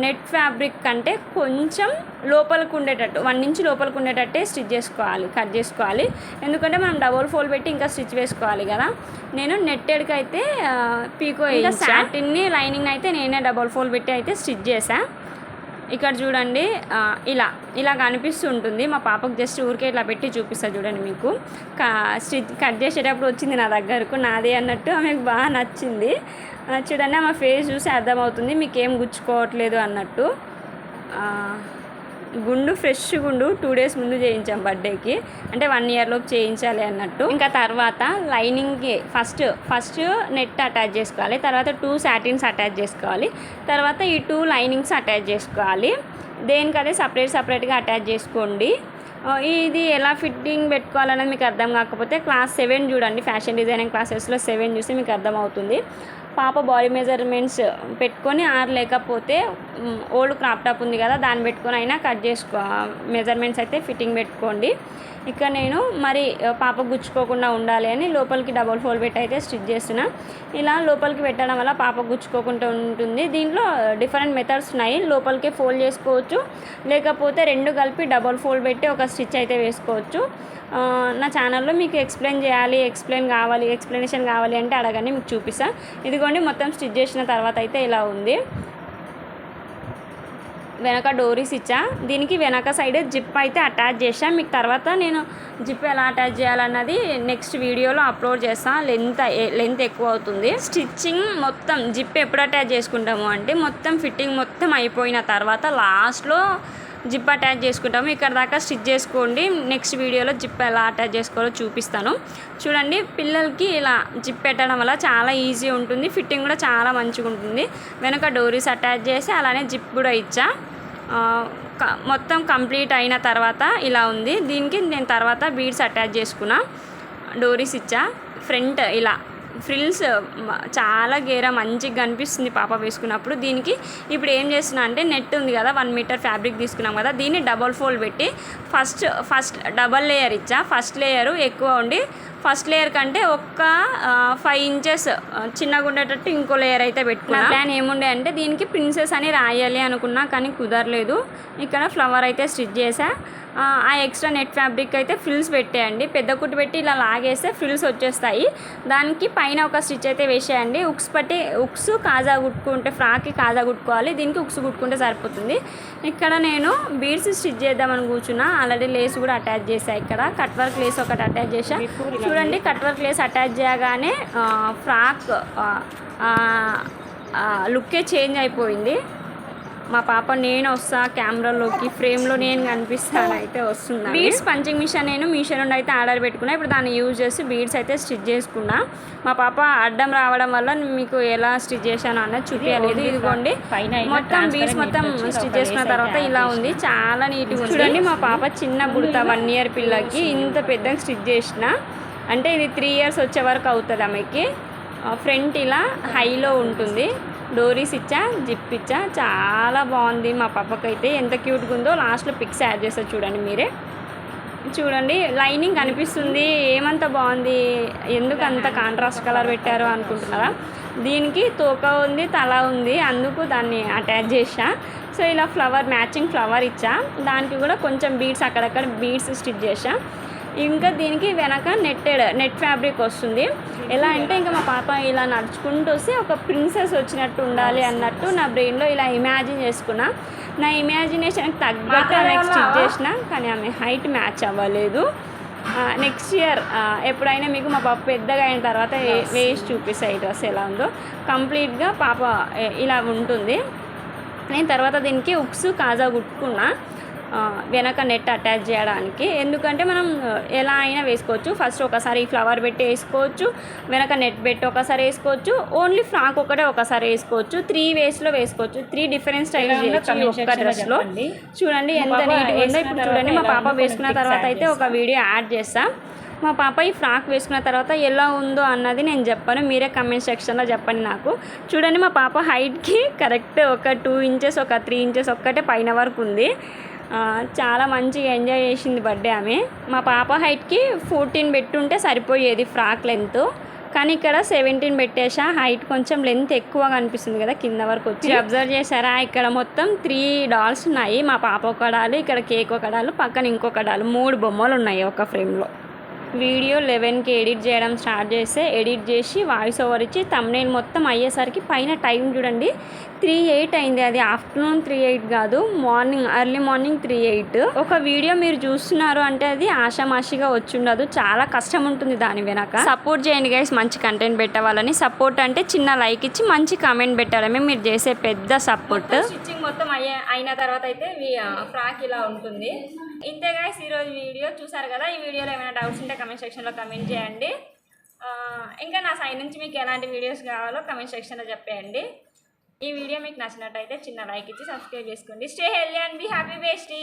Speaker 1: నెట్ ఫ్యాబ్రిక్ కంటే కొంచెం లోపలికి ఉండేటట్టు 1 ఇంచ్ లోపలికి ఉండేటట్టే కట్ చేసుకోవాలి. ఎందుకంటే మనం డబుల్ ఫోల్డ్ పెట్టి ఇంకా స్టిచ్ వేసుకోవాలి కదా. నేను నెట్టెడ్కి అయితే పీకో సాటిన్ని లైనింగ్ అయితే నేనే డబుల్ ఫోల్డ్ పెట్టి అయితే స్టిచ్ చేసా. ఇక్కడ చూడండి ఇలా కనిపిస్తుంటుంది. మా పాపకు జస్ట్ ఊరికే ఇట్లా పెట్టి చూపిస్తా చూడండి మీకు. స్టిచ్ కట్ చేసేటప్పుడు వచ్చింది నా దగ్గరకు, నాదే అన్నట్టు ఆమెకు బాగా నచ్చింది. చూడండి ఆమె ఫేస్ చూసి అర్థమవుతుంది మీకు ఏం గుచ్చుకోవట్లేదు అన్నట్టు. గుండు ఫ్రెష్ గుండు 2 డేస్ ముందు చేయించాం బర్త్డేకి, అంటే 1 ఇయర్లోకి చేయించాలి అన్నట్టు. ఇంకా తర్వాత లైనింగ్కి ఫస్ట్ నెట్ అటాచ్ చేసుకోవాలి, తర్వాత 2 సాటిన్స్ అటాచ్ చేసుకోవాలి, తర్వాత ఈ 2 లైనింగ్స్ అటాచ్ చేసుకోవాలి. దేనికదే సపరేట్గా అటాచ్ చేసుకోండి. ఇది ఎలా ఫిట్టింగ్ పెట్టుకోవాలనేది మీకు అర్థం కాకపోతే క్లాస్ 7 చూడండి, ఫ్యాషన్ డిజైనింగ్ క్లాసెస్లో 7 చూసి మీకు అర్థమవుతుంది. పాప బాడీ మెజర్మెంట్స్ పెట్టుకొని లేకపోతే ఓల్డ్ క్రాప్ టాప్ ఉంది కదా దాన్ని పెట్టుకొని అయినా కట్ మెజర్మెంట్స్ అయితే ఫిట్టింగ్ పెట్టుకోండి. ఇక నేను మరి పాప గుచ్చుకోకుండా ఉండాలి అని లోపలికి డబుల్ ఫోల్డ్ పెట్టి అయితే స్టిచ్ చేస్తున్నా. ఇలా లోపలికి పెట్టడం వల్ల పాప గుచ్చుకోకుండా ఉంటుంది. దీంట్లో డిఫరెంట్ మెథడ్స్ ఉన్నాయి. లోపలికి ఫోల్డ్ చేసుకోవచ్చు, లేకపోతే 2 కలిపి డబుల్ ఫోల్డ్ పెట్టి ఒక స్టిచ్ అయితే వేసుకోవచ్చు. నా ఛానల్లో మీకు ఎక్స్ప్లెనేషన్ కావాలి అంటే అడగండి, మీకు చూపిస్తాను. ఇదిగోండి మొత్తం స్టిచ్ చేసిన తర్వాత అయితే ఇలా ఉంది. వెనక డోరీస్ ఇచ్చా, దీనికి వెనక సైడ్ జిప్ అయితే అటాచ్ చేసా. మీకు తర్వాత నేను జిప్ ఎలా అటాచ్ చేయాలన్నది నెక్స్ట్ వీడియోలో అప్లోడ్ చేస్తాను. లెంత్ ఎక్కువ అవుతుంది. స్టిచ్చింగ్ మొత్తం జిప్ ఎప్పుడు అటాచ్ చేసుకుంటాము అంటే మొత్తం ఫిట్టింగ్ మొత్తం అయిపోయిన తర్వాత లాస్ట్లో జిప్ అటాచ్ చేసుకుంటాము. ఇక్కడ దాకా స్టిచ్ చేసుకోండి. నెక్స్ట్ వీడియోలో జిప్ ఎలా అటాచ్ చేసుకోవాలో చూపిస్తాను. చూడండి పిల్లలకి ఇలా జిప్ పెట్టడం వల్ల చాలా ఈజీ ఉంటుంది, ఫిట్టింగ్ కూడా చాలా మంచిగా ఉంటుంది. వెనక డోరీస్ అటాచ్ చేసి అలానే జిప్ కూడా ఇచ్చా. మొత్తం కంప్లీట్ అయిన తర్వాత ఇలా ఉంది. దీనికి నేను తర్వాత బీడ్స్ అటాచ్ చేసుకున్నా, డోరీస్ ఇచ్చా. ఫ్రంట్ ఇలా ఫ్రిల్స్ చాలా గేరా మంచిగా కనిపిస్తుంది పాప వేసుకున్నప్పుడు. దీనికి ఇప్పుడు ఏం చేస్తున్నా అంటే నెట్ ఉంది కదా 1 మీటర్ ఫ్యాబ్రిక్ తీసుకున్నాం కదా, దీన్ని డబల్ ఫోల్డ్ పెట్టి ఫస్ట్ డబల్ లేయర్ ఇచ్చా. ఫస్ట్ లేయరు ఎక్కువ ఉండి ఫస్ట్ లేయర్ కంటే ఒక్క 5 ఇంచెస్ చిన్నగా ఉండేటట్టు ఇంకో లేయర్ అయితే పెట్టుకున్నా. ప్లాన్ ఏముండే అంటే దీనికి ప్రిన్సెస్ అని రాయాలి అనుకున్నా, కానీ కుదరలేదు. ఇక్కడ ఫ్లవర్ అయితే స్టిచ్ చేసా. ఆ ఎక్స్ట్రా నెట్ ఫ్యాబ్రిక్ అయితే ఫ్రిల్స్ పెట్టేయండి. పెద్ద కుట్టు పెట్టి ఇలా లాగేస్తే ఫ్రిల్స్ వచ్చేస్తాయి. దానికి పైన ఒక స్టిచ్ అయితే వేసేయండి. ఉక్స్ కాజా కుట్టుకుంటే ఫ్రాక్కి కాజా కుట్టుకోవాలి, దీనికి ఉక్స్ కుట్టుకుంటే సరిపోతుంది. ఇక్కడ నేను బీడ్స్ స్టిచ్ చేద్దామని కూర్చున్నా. ఆల్రెడీ లేస్ కూడా అటాచ్ చేసా. ఇక్కడ కట్ వర్క్ లేస్ ఒకటి అటాచ్ చేసా. చూడండి, కట్ వర్క్ లేస్ అటాచ్ చేయగానే ఫ్రాక్ లుక్కే చేంజ్ అయిపోయింది. మా పాప నేను వస్తా కెమెరాలోకి, ఫ్రేమ్లో నేను కనిపిస్తాను అయితే వస్తుంది. బీడ్స్ పంచింగ్ మిషన్ నేను మీషో నుండి అయితే ఆర్డర్ పెట్టుకున్నా. ఇప్పుడు దాన్ని యూజ్ చేసి బీడ్స్ అయితే స్టిచ్ చేసుకున్నా. మా పాప అడ్డం రావడం వల్ల మీకు ఎలా స్టిచ్ చేశాను అన్నది చూపించలేదు. ఇదిగోండి, మొత్తం బీడ్స్ మొత్తం స్టిచ్ చేసుకున్న తర్వాత ఇలా ఉంది, చాలా నీట్గా ఉంది. చూడండి, మా పాప చిన్న బుడత 1 ఇయర్ పిల్లకి ఇంత పెద్దగా స్టిచ్ చేసిన. అంటే ఇది 3 ఇయర్స్ వచ్చే వరకు అవుతుంది ఆమెకి. ఫ్రంట్ ఇలా హైలో ఉంటుంది. డోరీస్ ఇచ్చా, జిప్ ఇచ్చా, చాలా బాగుంది. మా పాపకైతే ఎంత క్యూట్గా ఉందో. లాస్ట్లో పిక్స్ యాడ్ చేస్తారు, చూడండి మీరే. చూడండి, లైనింగ్ కనిపిస్తుంది. ఏమంత బాగుంది, ఎందుకు అంత కాంట్రాస్ట్ కలర్ పెట్టారు అనుకుంటున్నారా? దీనికి తోక ఉంది, తల ఉంది, అందుకు దాన్ని అటాచ్ చేసా. సో ఇలా ఫ్లవర్ మ్యాచింగ్ ఫ్లవర్ ఇచ్చా. దానికి కూడా కొంచెం బీడ్స్ అక్కడక్కడ బీడ్స్ స్టిచ్ చేసా. ఇంకా దీనికి వెనక నెట్ ఫ్యాబ్రిక్ వస్తుంది. ఎలా అంటే ఇంకా మా పాప ఇలా నడుచుకుంటూ వస్తే ఒక ప్రిన్సెస్ వచ్చినట్టు ఉండాలి అన్నట్టు నా బ్రెయిన్లో ఇలా ఇమాజిన్ చేసుకున్నా. నా ఇమాజినేషన్కి తగ్గట్టు ఆమెకు స్టిచ్ చేసిన, కానీ ఆమె హైట్ మ్యాచ్ అవ్వలేదు. నెక్స్ట్ ఇయర్ ఎప్పుడైనా మీకు మా పాప పెద్దగా అయిన తర్వాత వేసి చూపిస్తాయి ఈ డ్రెస్ ఎలా ఉందో. కంప్లీట్గా పాప ఇలా ఉంటుంది. నేను తర్వాత దీనికి ఉక్స్ కాజా కుట్టుకున్నా వెనక నెట్ అటాచ్ చేయడానికి. ఎందుకంటే మనం ఎలా అయినా వేసుకోవచ్చు. ఫస్ట్ ఒకసారి ఫ్లవర్ పెట్టి వేసుకోవచ్చు, వెనక నెట్ పెట్టి ఒకసారి వేసుకోవచ్చు, ఓన్లీ ఫ్రాక్ ఒకటే ఒకసారి వేసుకోవచ్చు. 3 వేస్లో వేసుకోవచ్చు. 3 డిఫరెంట్ స్టైల్ చేయొచ్చు ఒక్క డ్రెస్లో. చూడండి ఎంత నీట్గా ఉందో. ఇప్పుడు చూడండి, మా పాప వేసుకున్న తర్వాత అయితే ఒక వీడియో యాడ్ చేస్తా. మా పాప ఈ ఫ్రాక్ వేసుకున్న తర్వాత ఎలా ఉందో అన్నది నేను చెప్పాను, మీరే కమెంట్ సెక్షన్లో చెప్పండి నాకు. చూడండి, మా పాప హైట్కి కరెక్ట్ ఒక 2 ఇంచెస్ ఒక 3 ఇంచెస్ ఒక్కటే పైన వరకు ఉంది. చాలా మంచిగా ఎంజాయ్ చేసింది బర్త్డే ఆమె. మా పాప హైట్కి 14 పెట్టుంటే సరిపోయేది ఫ్రాక్ లెంత్, కానీ ఇక్కడ 17 పెట్టేసా. హైట్ కొంచెం లెంత్ ఎక్కువగా అనిపిస్తుంది కదా కింద వరకు వచ్చి. అబ్జర్వ్ చేశారా, ఇక్కడ మొత్తం 3 డాల్స్ ఉన్నాయి. మా పాప ఒక డాలు, ఇక్కడ కేక్ ఒక డాలు, పక్కన ఇంకొక డాలు, 3 బొమ్మలు ఉన్నాయి ఒక ఫ్రేమ్లో. వీడియో 11కి ఎడిట్ చేయడం స్టార్ట్ చేస్తే ఎడిట్ చేసి వాయిస్ ఓవర్ ఇచ్చి థంబ్నెయిల్ మొత్తం అయ్యేసరికి పైన టైం చూడండి 3:08 అయింది. అది ఆఫ్టర్నూన్ 3:08 కాదు, ఎర్లీ మార్నింగ్ 3:08. ఒక వీడియో మీరు చూస్తున్నారు అంటే అది ఆషామాషిగా వచ్చి ఉండదు, చాలా కష్టం ఉంటుంది దాని వెనక. సపోర్ట్ చేయండి గైస్, మంచి కంటెంట్ పెట్టవాలని. సపోర్ట్ అంటే చిన్న లైక్ ఇచ్చి మంచి కామెంట్ పెట్టడమే మీరు చేసే పెద్ద సపోర్ట్. స్టిచ్చింగ్ మొత్తం అయిన తర్వాత అయితే ఫ్రాక్ ఇలా ఉంటుంది. ఇంతే గైస్, ఈరోజు వీడియో చూసారు కదా. ఈ వీడియోలో ఏమైనా డౌట్స్ ఉంటే కమెంట్ సెక్షన్లో కమెంట్ చేయండి. ఇంకా నా సైడ్ నుంచి మీకు ఎలాంటి వీడియోస్ కావాలో కమెంట్ సెక్షన్లో చెప్పేయండి. ఈ వీడియో మీకు నచ్చినట్టయితే చిన్న లైక్ ఇచ్చి సబ్స్క్రైబ్ చేసుకోండి. Stay healthy and be happy బేస్టీ.